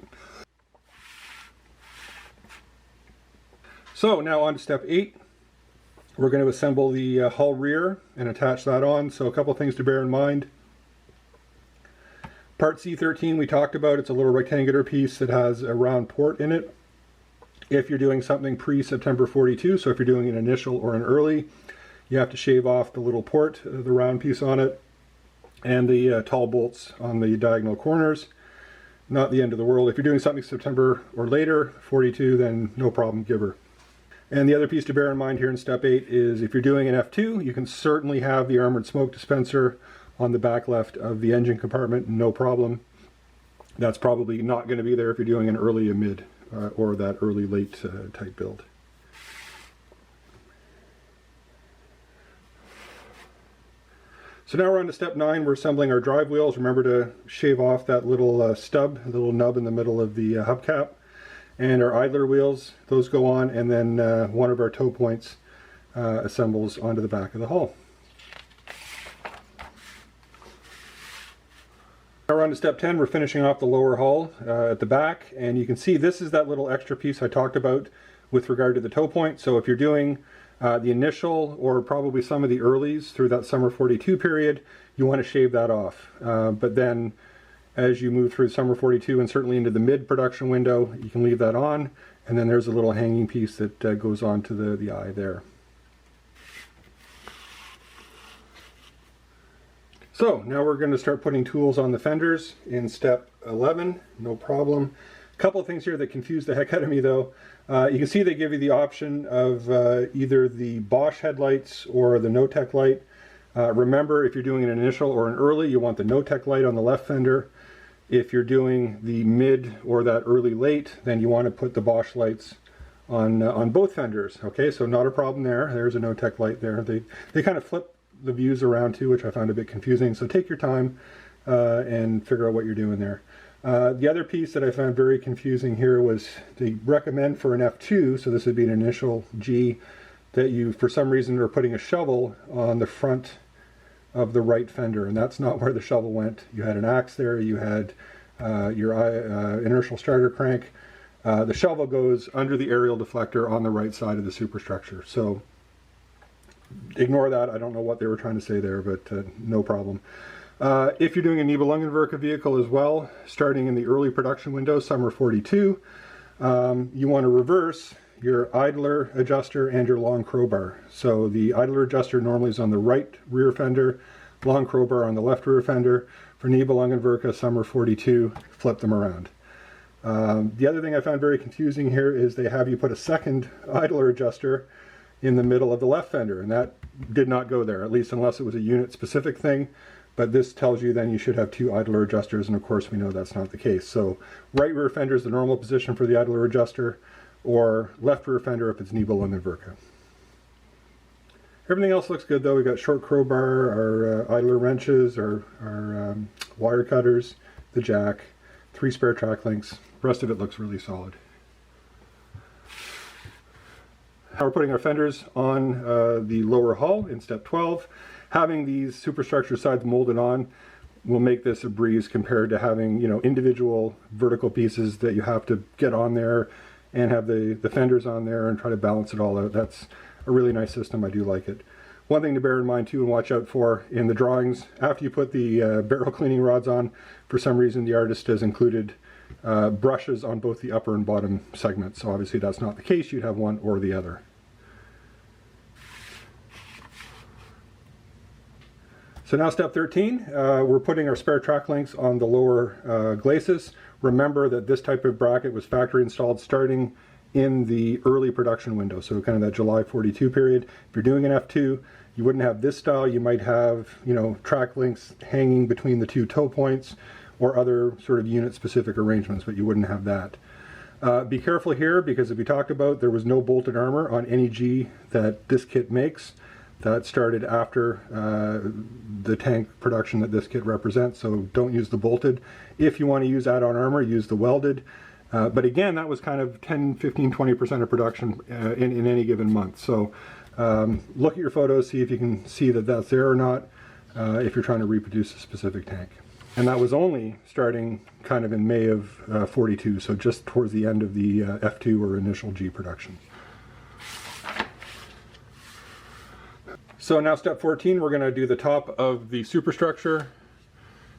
So now on to step 8. We're going to assemble the hull rear and attach that on. So a couple things to bear in mind. Part C13 we talked about, it's a little rectangular piece that has a round port in it. If you're doing something pre-September 42, so if you're doing an initial or an early, you have to shave off the little port, the round piece on it, and the tall bolts on the diagonal corners. Not the end of the world. If you're doing something September or later, 42, then no problem, giver. And the other piece to bear in mind here in step 8 is if you're doing an F2, you can certainly have the armored smoke dispenser on the back left of the engine compartment, no problem. That's probably not going to be there if you're doing an early, a mid, or that early late type build. So now we're on to step 9. We're assembling our drive wheels. Remember to shave off that little stub, the little nub in the middle of the hubcap. And our idler wheels, those go on, and then one of our toe points assembles onto the back of the hull. Now we're on to step 10. We're finishing off the lower hull at the back, and you can see this is that little extra piece I talked about with regard to the toe point. So if you're doing the initial or probably some of the earlies through that summer 42 period, you want to shave that off. But then as you move through summer 42 and certainly into the mid production window, you can leave that on, and then there's a little hanging piece that goes on to the eye there. So now we're going to start putting tools on the fenders in step 11, no problem. A couple of things here that confuse the heck out of me though. You can see they give you the option of either the Bosch headlights or the no-tech light. Remember, if you're doing an initial or an early, you want the no-tech light on the left fender. If you're doing the mid or that early late, then you want to put the Bosch lights on both fenders. Okay, so not a problem there. There's a no-tech light there. They kind of flip the views around too, which I found a bit confusing. So take your time and figure out what you're doing there. The other piece that I found very confusing here was they recommend for an F2, so this would be an initial G, that you for some reason are putting a shovel on the front of the right fender, and that's not where the shovel went. You had an axe there, you had your inertial starter crank. The shovel goes under the aerial deflector on the right side of the superstructure. So ignore that. I don't know what they were trying to say there, but no problem. If you're doing a Nibelungenwerke vehicle as well, starting in the early production window, summer 42, you want to reverse your idler adjuster and your long crowbar. So the idler adjuster normally is on the right rear fender, long crowbar on the left rear fender. For Nibelungenwerke summer 42, flip them around. The other thing I found very confusing here is they have you put a second idler adjuster in the middle of the left fender, and that did not go there, at least unless it was a unit specific thing. But this tells you then you should have two idler adjusters, and of course we know that's not the case. So right rear fender is the normal position for the idler adjuster, or left rear fender if it's Nibelungenwerke. Everything else looks good though. We've got short crowbar, our idler wrenches, our wire cutters, the jack, 3 spare track links. The rest of it looks really solid. Now we're putting our fenders on the lower hull in step 12. Having these superstructure sides molded on will make this a breeze compared to having, you know, individual vertical pieces that you have to get on there and have the fenders on there and try to balance it all out. That's a really nice system. I do like it. One thing to bear in mind too and watch out for in the drawings, after you put the barrel cleaning rods on, for some reason the artist has included brushes on both the upper and bottom segments. So obviously that's not the case. You'd have one or the other. So now step 13, we're putting our spare track links on the lower Glacis. Remember that this type of bracket was factory installed starting in the early production window, so kind of that July 42 period. If you're doing an F2, you wouldn't have this style. You might have, you know, track links hanging between the two toe points or other sort of unit specific arrangements, but you wouldn't have that. Be careful here because, as we talked about, there was no bolted armor on any G that this kit makes. That started after the tank production that this kit represents, so don't use the bolted. If you want to use add-on armor, use the welded. But again, that was kind of 10, 15, 20% of production in any given month. So look at your photos, see if you can see that that's there or not if you're trying to reproduce a specific tank. And that was only starting kind of in May of 42, so just towards the end of the F2 or initial G production. So now step 14, we're going to do the top of the superstructure.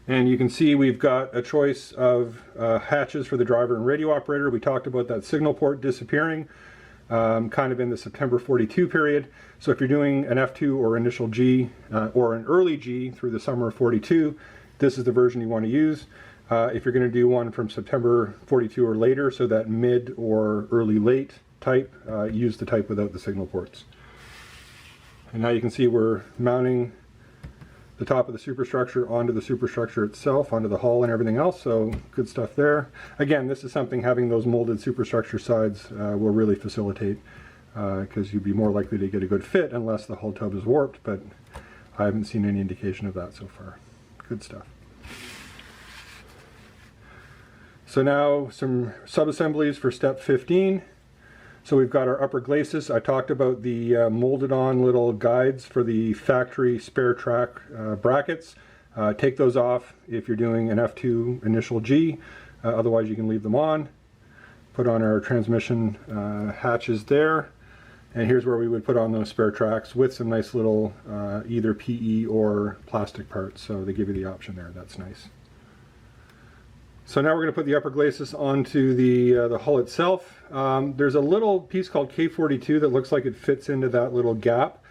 And you can see we've got a choice of hatches for the driver and radio operator. We talked about that signal port disappearing kind of in the September 42 period. So if you're doing an F2 or initial G or an early G through the summer of 42, this is the version you want to use. If you're going to do one from September 42 or later, so that mid or early late type, use the type without the signal ports. And now you can see we're mounting the top of the superstructure onto the superstructure itself, onto the hull and everything else, so good stuff there. Again, this is something having those molded superstructure sides will really facilitate, because you'd be more likely to get a good fit unless the hull tub is warped, but I haven't seen any indication of that so far. Good stuff. So now some sub-assemblies for step 15. So we've got our upper glacis. I talked about the molded on little guides for the factory spare track brackets. Take those off if you're doing an F2 initial G, otherwise you can leave them on. Put on our transmission hatches there. And here's where we would put on those spare tracks with some nice little either PE or plastic parts. So they give you the option there, that's nice. So now we're going to put the upper glacis onto the hull itself. There's a little piece called K42 that looks like it fits into that little gap.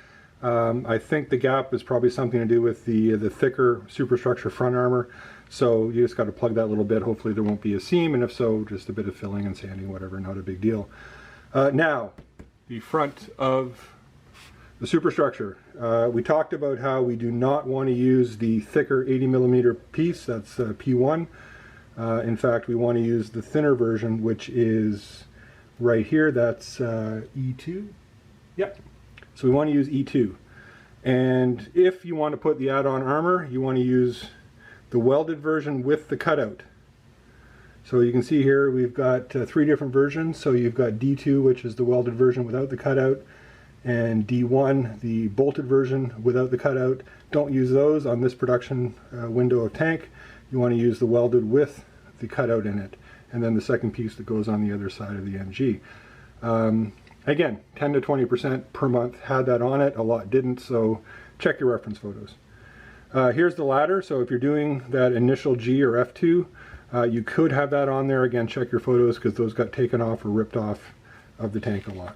I think the gap is probably something to do with the thicker superstructure front armor. So you just got to plug that little bit. Hopefully there won't be a seam, and if so, just a bit of filling and sanding, whatever, not a big deal. Now, the front of the superstructure. We talked about how we do not want to use the thicker 80mm piece, that's P1. In fact, we want to use the thinner version, which is right here. That's E2. Yep. So we want to use E2. And if you want to put the add-on armor, you want to use the welded version with the cutout. So you can see here we've got 3 different versions. So you've got D2, which is the welded version without the cutout, and D1, the bolted version without the cutout. Don't use those on this production window of tank. You want to use the welded with the cutout in it, and then the second piece that goes on the other side of the MG. Again, 10 to 20% per month had that on it, a lot didn't, so check your reference photos. Here's the ladder, so if you're doing that initial G or F2, you could have that on there. Again, check your photos because those got taken off or ripped off of the tank a lot.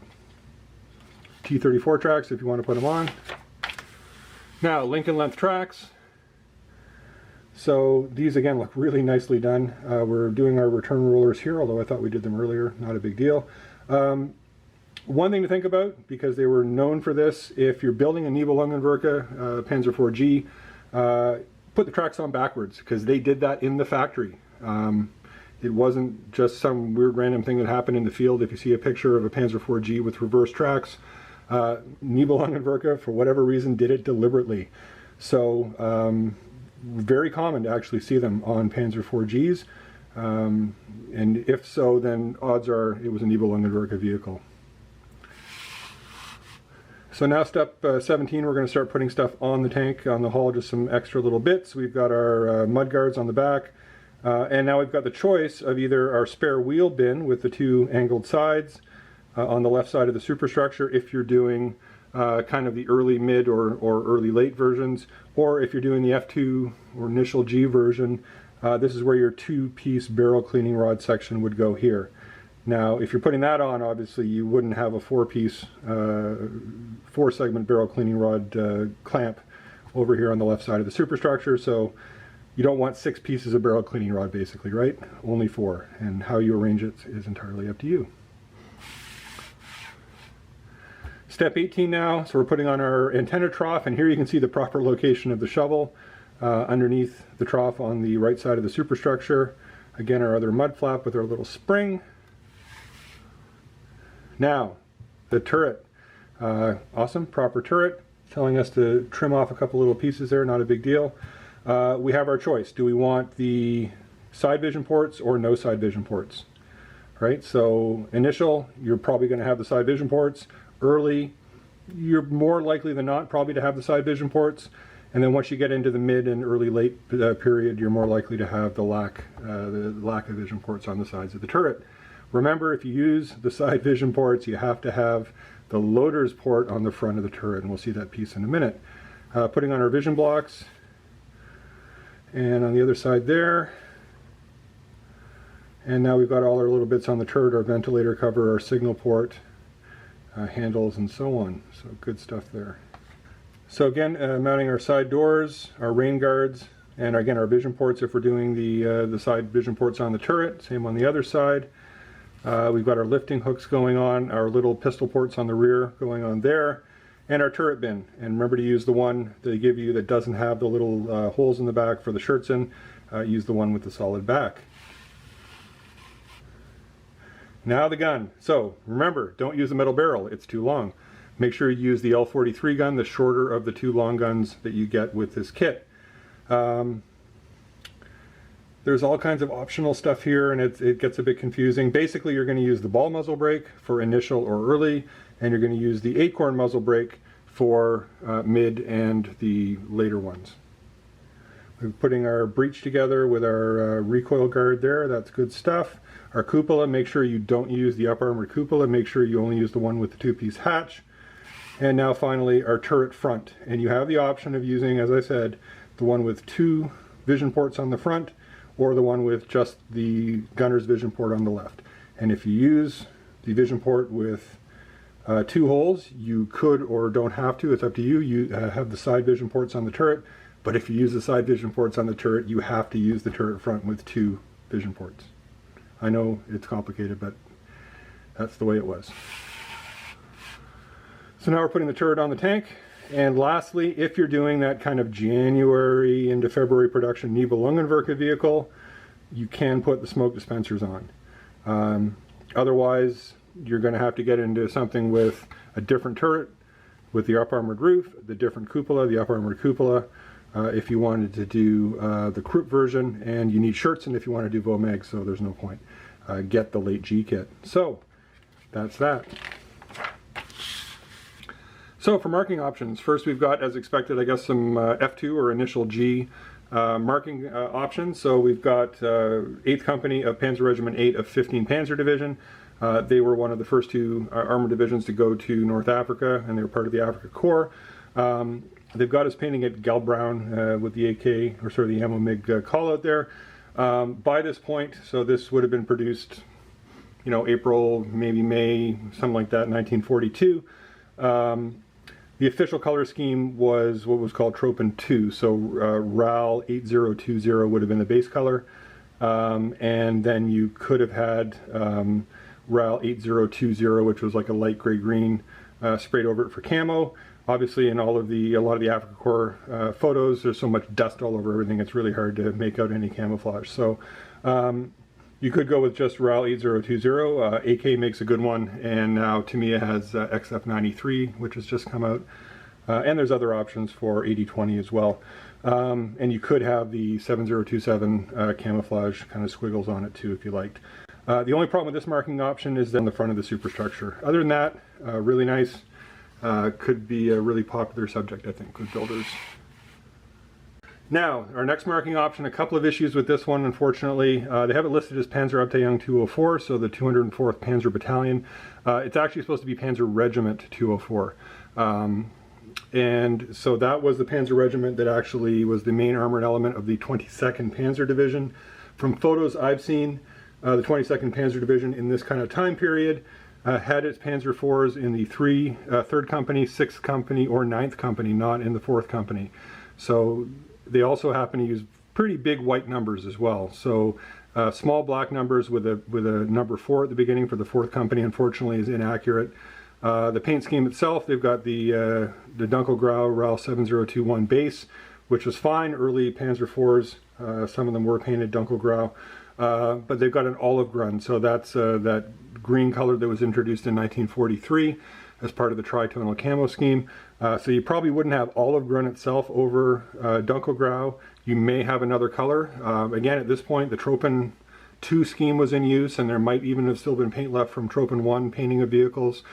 T34 tracks if you want to put them on. Now, link and length tracks. So these again look really nicely done. We're doing our return rollers here, although I thought we did them earlier, not a big deal. One thing to think about, because they were known for this, if you're building a Nibelungenwerke Panzer IV G, put the tracks on backwards, because they did that in the factory. It wasn't just some weird random thing that happened in the field. If you see a picture of a Panzer IV G with reverse tracks, Nibelungenwerke, for whatever reason, did it deliberately. So very common to actually see them on Panzer IV Gs, and if so, then odds are it was a Nibelungenwerke vehicle. So now step 17, we're going to start putting stuff on the tank, on the hull, just some extra little bits. We've got our mud guards on the back, and now we've got the choice of either our spare wheel bin with the 2 angled sides on the left side of the superstructure if you're doing kind of the early, mid, or early late versions, or if you're doing the F2 or initial G version, this is where your 2-piece barrel cleaning rod section would go here. Now, if you're putting that on, obviously you wouldn't have a 4-piece, 4-segment barrel cleaning rod clamp over here on the left side of the superstructure, so you don't want 6 pieces of barrel cleaning rod basically, right? Only 4, and how you arrange it is entirely up to you. Step 18 now, so we're putting on our antenna trough, and here you can see the proper location of the shovel underneath the trough on the right side of the superstructure. Again, our other mud flap with our little spring. Now, the turret. Awesome, proper turret. Telling us to trim off a couple little pieces there, not a big deal. We have our choice. Do we want the side vision ports or no side vision ports? Right, so initial, you're probably going to have the side vision ports. Early, you're more likely than not probably to have the side vision ports, and then once you get into the mid and early late period, you're more likely to have the lack of vision ports on the sides of the turret. Remember, if you use the side vision ports, you have to have the loader's port on the front of the turret, and we'll see that piece in a minute. Putting on our vision blocks, and on the other side there. And now we've got all our little bits on the turret, our ventilator cover, our signal port, handles, and so on. So good stuff there. So again, mounting our side doors, our rain guards, and again our vision ports if we're doing the side vision ports on the turret. Same on the other side. We've got our lifting hooks going on, our little pistol ports on the rear going on there, and our turret bin. And remember to use the one they give you that doesn't have the little holes in the back for the shirts in. Use the one with the solid back. Now the gun. So remember, don't use the metal barrel, it's too long. Make sure you use the L43 gun, the shorter of the two long guns that you get with this kit. There's all kinds of optional stuff here, and it gets a bit confusing. Basically, you're going to use the ball muzzle brake for initial or early, and you're going to use the Acorn muzzle brake for mid and the later ones. We're putting our breech together with our recoil guard there. That's good stuff. Our cupola, make sure you don't use the up armored cupola. Make sure you only use the one with the two-piece hatch. And now finally, our turret front. And you have the option of using, as I said, the one with two vision ports on the front, or the one with just the gunner's vision port on the left. And if you use the vision port with two holes, you could or don't have to, it's up to you. You have the side vision ports on the turret, but if you use the side vision ports on the turret, you have to use the turret front with two vision ports. I know it's complicated, but that's the way it was. So now we're putting the turret on the tank. And lastly, if you're doing that kind of January into February production Nibelungenwerke vehicle, you can put the smoke dispensers on. Otherwise, you're going to have to get into something with a different turret, with the up armored roof, the different cupola, the up armored cupola, if you wanted to do the Krupp version, and you need shirts, and if you want to do Vomeg, so there's no point. Get the late G kit. So that's that. So for marking options, first we've got, as expected, I guess some F2 or initial G marking options. So we've got 8th Company of Panzer Regiment 8 of 15 Panzer Division. They were one of the first two armored divisions to go to North Africa, and they were part of the Africa Corps. They've got us painting it Gel Brown with the AK, or sort of the Ammo MiG call out there. By this point, so this would have been produced, you know, April, maybe May, something like that, 1942. The official color scheme was what was called Tropen 2, so RAL 8020 would have been the base color, and then you could have had RAL 8020, which was like a light gray green sprayed over it for camo. Obviously, in a lot of the Africa Corps photos, there's so much dust all over everything, it's really hard to make out any camouflage. So you could go with just RAL 8020. AK makes a good one, and now Tamiya has XF93, which has just come out. And there's other options for 8020 as well. And you could have the 7027 camouflage kind of squiggles on it too if you liked. The only problem with this marking option is on the front of the superstructure. Other than that, really nice. Could be a really popular subject, I think, with builders. Now, our next marking option, a couple of issues with this one, unfortunately. They have it listed as Panzerabteilung 204, so the 204th Panzer Battalion. It's actually supposed to be Panzer Regiment 204. And so that was the Panzer Regiment that actually was the main armored element of the 22nd Panzer Division. From photos I've seen, the 22nd Panzer Division in this kind of time period had its Panzer IVs in the 3rd Company, 6th Company, or 9th Company, not in the 4th Company. So they also happen to use pretty big white numbers as well. So small black numbers with a number 4 at the beginning for the 4th Company, unfortunately, is inaccurate. The paint scheme itself, they've got the Dunkelgrau RAL 7021 base, which was fine. Early Panzer IVs, some of them were painted Dunkelgrau, but they've got an olive grun, so that's that green color that was introduced in 1943 as part of the tritonal camo scheme. So you probably wouldn't have olive grun itself over Dunkelgrau. You may have another color. Again, at this point, the Tropen 2 scheme was in use, and there might even have still been paint left from Tropen 1 painting of vehicles.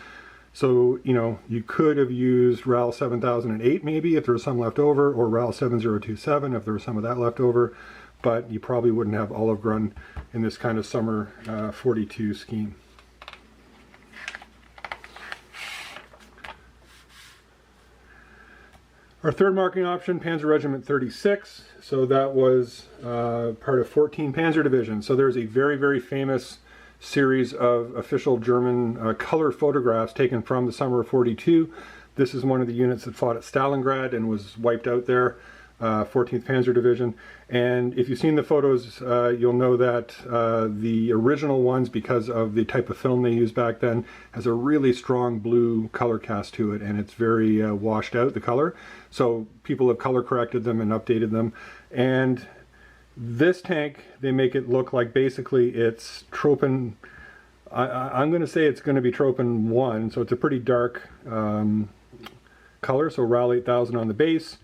So, you know, you could have used RAL 7008 maybe if there was some left over, or RAL 7027 if there was some of that left over, but you probably wouldn't have olive grun in this kind of summer 42 scheme. Our third marking option, Panzer Regiment 36. So that was part of 14 Panzer Division. So there's a very, very famous series of official German color photographs taken from the summer of 42. This is one of the units that fought at Stalingrad and was wiped out there, 14th Panzer Division. And if you've seen the photos, you'll know that the original ones, because of the type of film they used back then, has a really strong blue color cast to it, and it's very washed out, the color. So people have color corrected them and updated them. And this tank, they make it look like basically it's Tropen, I'm going to say it's going to be Tropen 1, so it's a pretty dark color, so RAL 8000 on the base,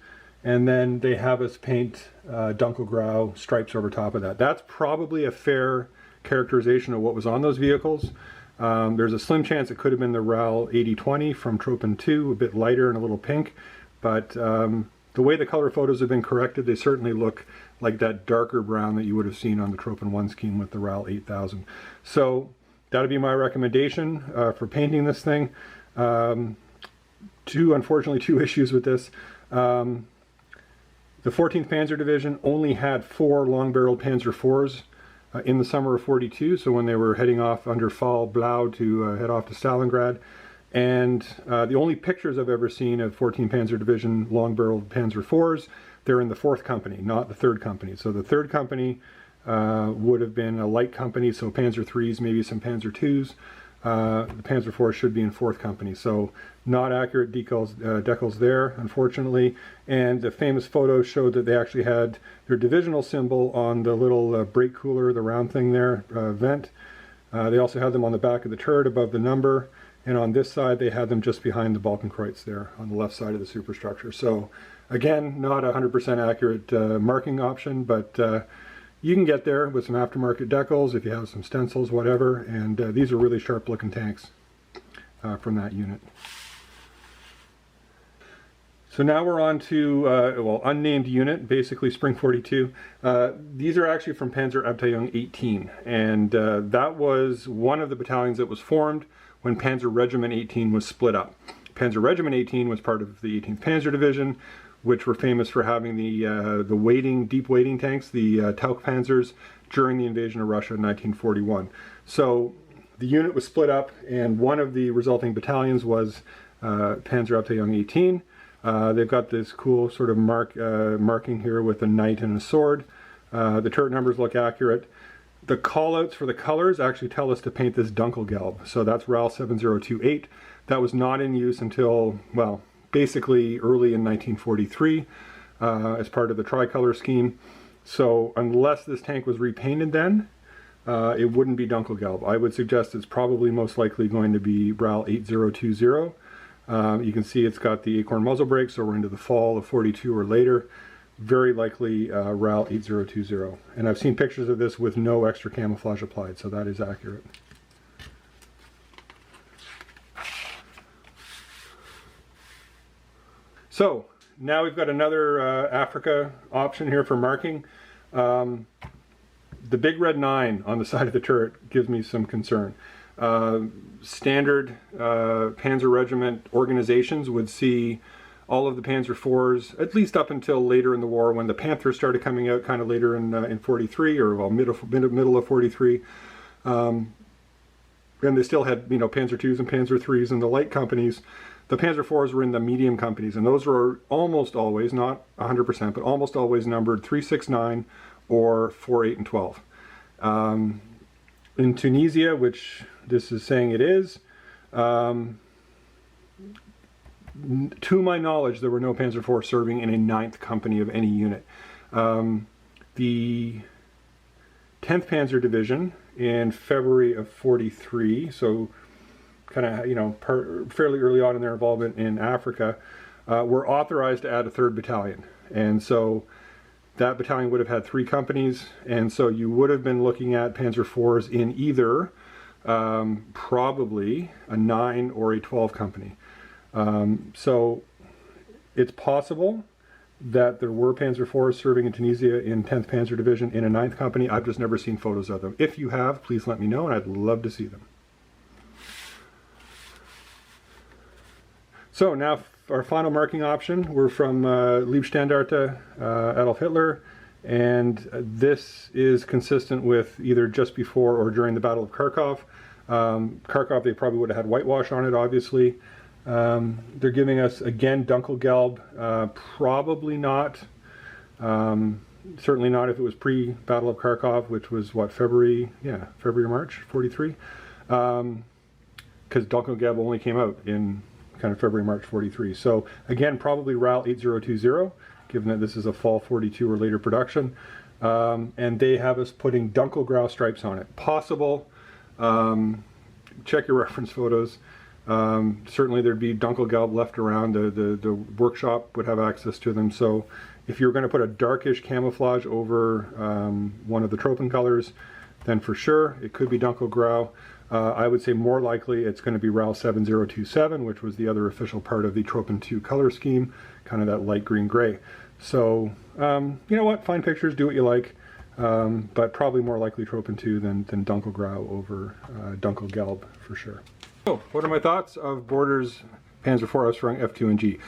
and then they have us paint Dunkelgrau stripes over top of that. That's probably a fair characterization of what was on those vehicles. There's a slim chance it could have been the RAL 8020 from Tropen 2, a bit lighter and a little pink, but the way the color photos have been corrected, they certainly look like that darker brown that you would have seen on the Tropen 1 scheme with the RAL 8000. So that would be my recommendation for painting this thing. Unfortunately, two issues with this. The 14th Panzer Division only had 4 long-barreled Panzer IVs in the summer of 42, so when they were heading off under Fall Blau to head off to Stalingrad. And the only pictures I've ever seen of 14th Panzer Division long-barreled Panzer IVs, they're in the 4th company, not the 3rd company. So the 3rd company would have been a light company, so Panzer IIIs, maybe some Panzer IIs. The Panzer IV should be in 4th company, so not accurate decals there, unfortunately. And the famous photos showed that they actually had their divisional symbol on the little brake cooler, the round thing there, vent. They also had them on the back of the turret above the number, and on this side they had them just behind the Balkenkreuz there on the left side of the superstructure. So again, not a 100% accurate marking option, but you can get there with some aftermarket decals if you have some stencils, whatever, and these are really sharp looking tanks from that unit. So now we're on to, well, unnamed unit, basically Spring 42. These are actually from Panzerabteilung 18, and that was one of the battalions that was formed when Panzer Regiment 18 was split up. Panzer Regiment 18 was part of the 18th Panzer Division, which were famous for having the deep wading tanks, the Tauchpanzers, during the invasion of Russia in 1941. So the unit was split up, and one of the resulting battalions was Panzerabteilung 18. They've got this cool sort of marking here with a knight and a sword. The turret numbers look accurate. The callouts for the colors actually tell us to paint this Dunkelgelb. So that's RAL 7028. That was not in use until, well, basically early in 1943 as part of the tricolor scheme. So unless this tank was repainted then, it wouldn't be Dunkelgelb. I would suggest it's probably most likely going to be RAL 8020. You can see it's got the Acorn muzzle brakes, so we're into the fall of 42 or later. Very likely RAL 8020. And I've seen pictures of this with no extra camouflage applied, so that is accurate. So now we've got another Africa option here for marking. The big red 9 on the side of the turret gives me some concern. Standard Panzer Regiment organizations would see all of the Panzer IVs, at least up until later in the war when the Panthers started coming out, kind of later in 43, or well, middle of 43. And they still had, you know, Panzer IIs and Panzer IIIs in the light companies. The Panzer IVs were in the medium companies, and those were almost always, not 100%, but almost always numbered 369 or 4, 8, and 12. In Tunisia, which this is saying it is, to my knowledge, there were no Panzer IV serving in a 9th company of any unit. The 10th Panzer Division in February of 43, so kind of, you know, fairly early on in their involvement in Africa, were authorized to add a 3rd battalion. And so that battalion would have had 3 companies, and so you would have been looking at Panzer IVs in either probably a 9 or a 12 company. So it's possible that there were Panzer IVs serving in Tunisia in 10th Panzer Division in a 9th company. I've just never seen photos of them. If you have, please let me know, and I'd love to see them. So now our final marking option, we're from Liebstandarte Adolf Hitler, and this is consistent with either just before or during the Battle of Kharkov. Kharkov, they probably would have had whitewash on it, obviously. They're giving us, again, Dunkelgelb. Probably not. Certainly not if it was pre-Battle of Kharkov, which was, what, February or March, 43? Because Dunkelgelb only came out in kind of February, March 43. So, again, probably RAL 8020, given that this is a fall 42 or later production. And they have us putting Dunkelgrau stripes on it. Possible. Check your reference photos. Certainly there'd be Dunkelgelb left around. The workshop would have access to them. So if you're going to put a darkish camouflage over one of the Tropen colors, then for sure it could be Dunkelgrau. I would say more likely it's going to be RAL 7027, which was the other official part of the Tropen 2 color scheme, kind of that light green gray. So you know what, find pictures, do what you like, but probably more likely Tropen 2 than Dunkelgrau over Dunkelgelb for sure. So, what are my thoughts of Border's Panzer IV Ausf F2 and G?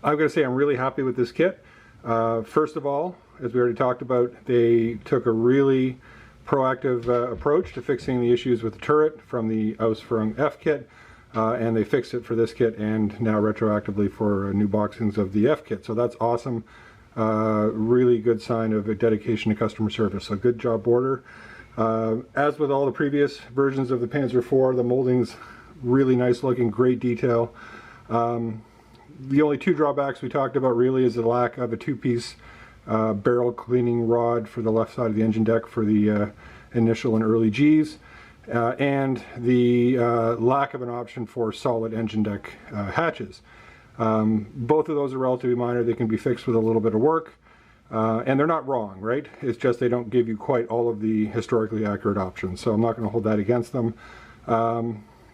I've got to say I'm really happy with this kit. First of all, as we already talked about, they took a really proactive approach to fixing the issues with the turret from the Ausf F kit, and they fixed it for this kit and now retroactively for new boxings of the F kit. So that's awesome. Really good sign of a dedication to customer service. So good job, Border. As with all the previous versions of the Panzer IV, the molding's really nice looking, great detail. The only two drawbacks we talked about really is the lack of a two-piece barrel cleaning rod for the left side of the engine deck for the initial and early Gs, and the lack of an option for solid engine deck hatches. Both of those are relatively minor. They can be fixed with a little bit of work, and they're not wrong, right? It's just they don't give you quite all of the historically accurate options, so I'm not going to hold that against them.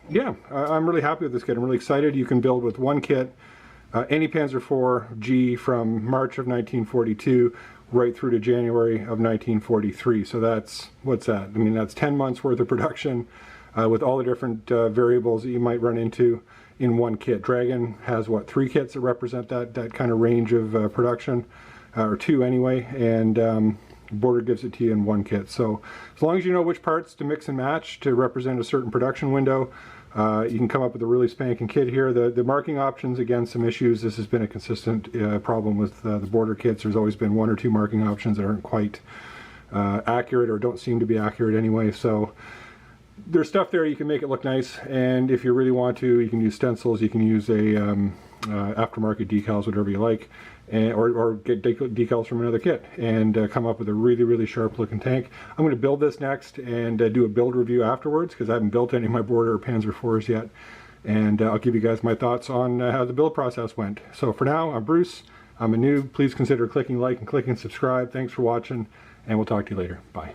Yeah, I'm really happy with this kit. I'm really excited. You can build with one kit any Panzer IV G from March of 1942 right through to January of 1943. So that's, what's that? I mean, that's 10 months worth of production with all the different variables that you might run into in one kit. Dragon has, what, 3 kits that represent that kind of range of production, or 2 anyway, and Border gives it to you in one kit. So as long as you know which parts to mix and match to represent a certain production window, you can come up with a really spanking kit here. The marking options, again, some issues. This has been a consistent problem with the Border kits. There's always been 1 or 2 marking options that aren't quite accurate or don't seem to be accurate anyway. So there's stuff there you can make it look nice, and if you really want to, you can use stencils, you can use a aftermarket decals, whatever you like, and, or get decals from another kit and come up with a really, really sharp looking tank. I'm going to build this next and do a build review afterwards, because I haven't built any of my Border or Panzer IVs yet, and I'll give you guys my thoughts on how the build process went. So for now, I'm Bruce, I'm a noob. Please consider clicking like and clicking subscribe. Thanks for watching, and we'll talk to you later. Bye.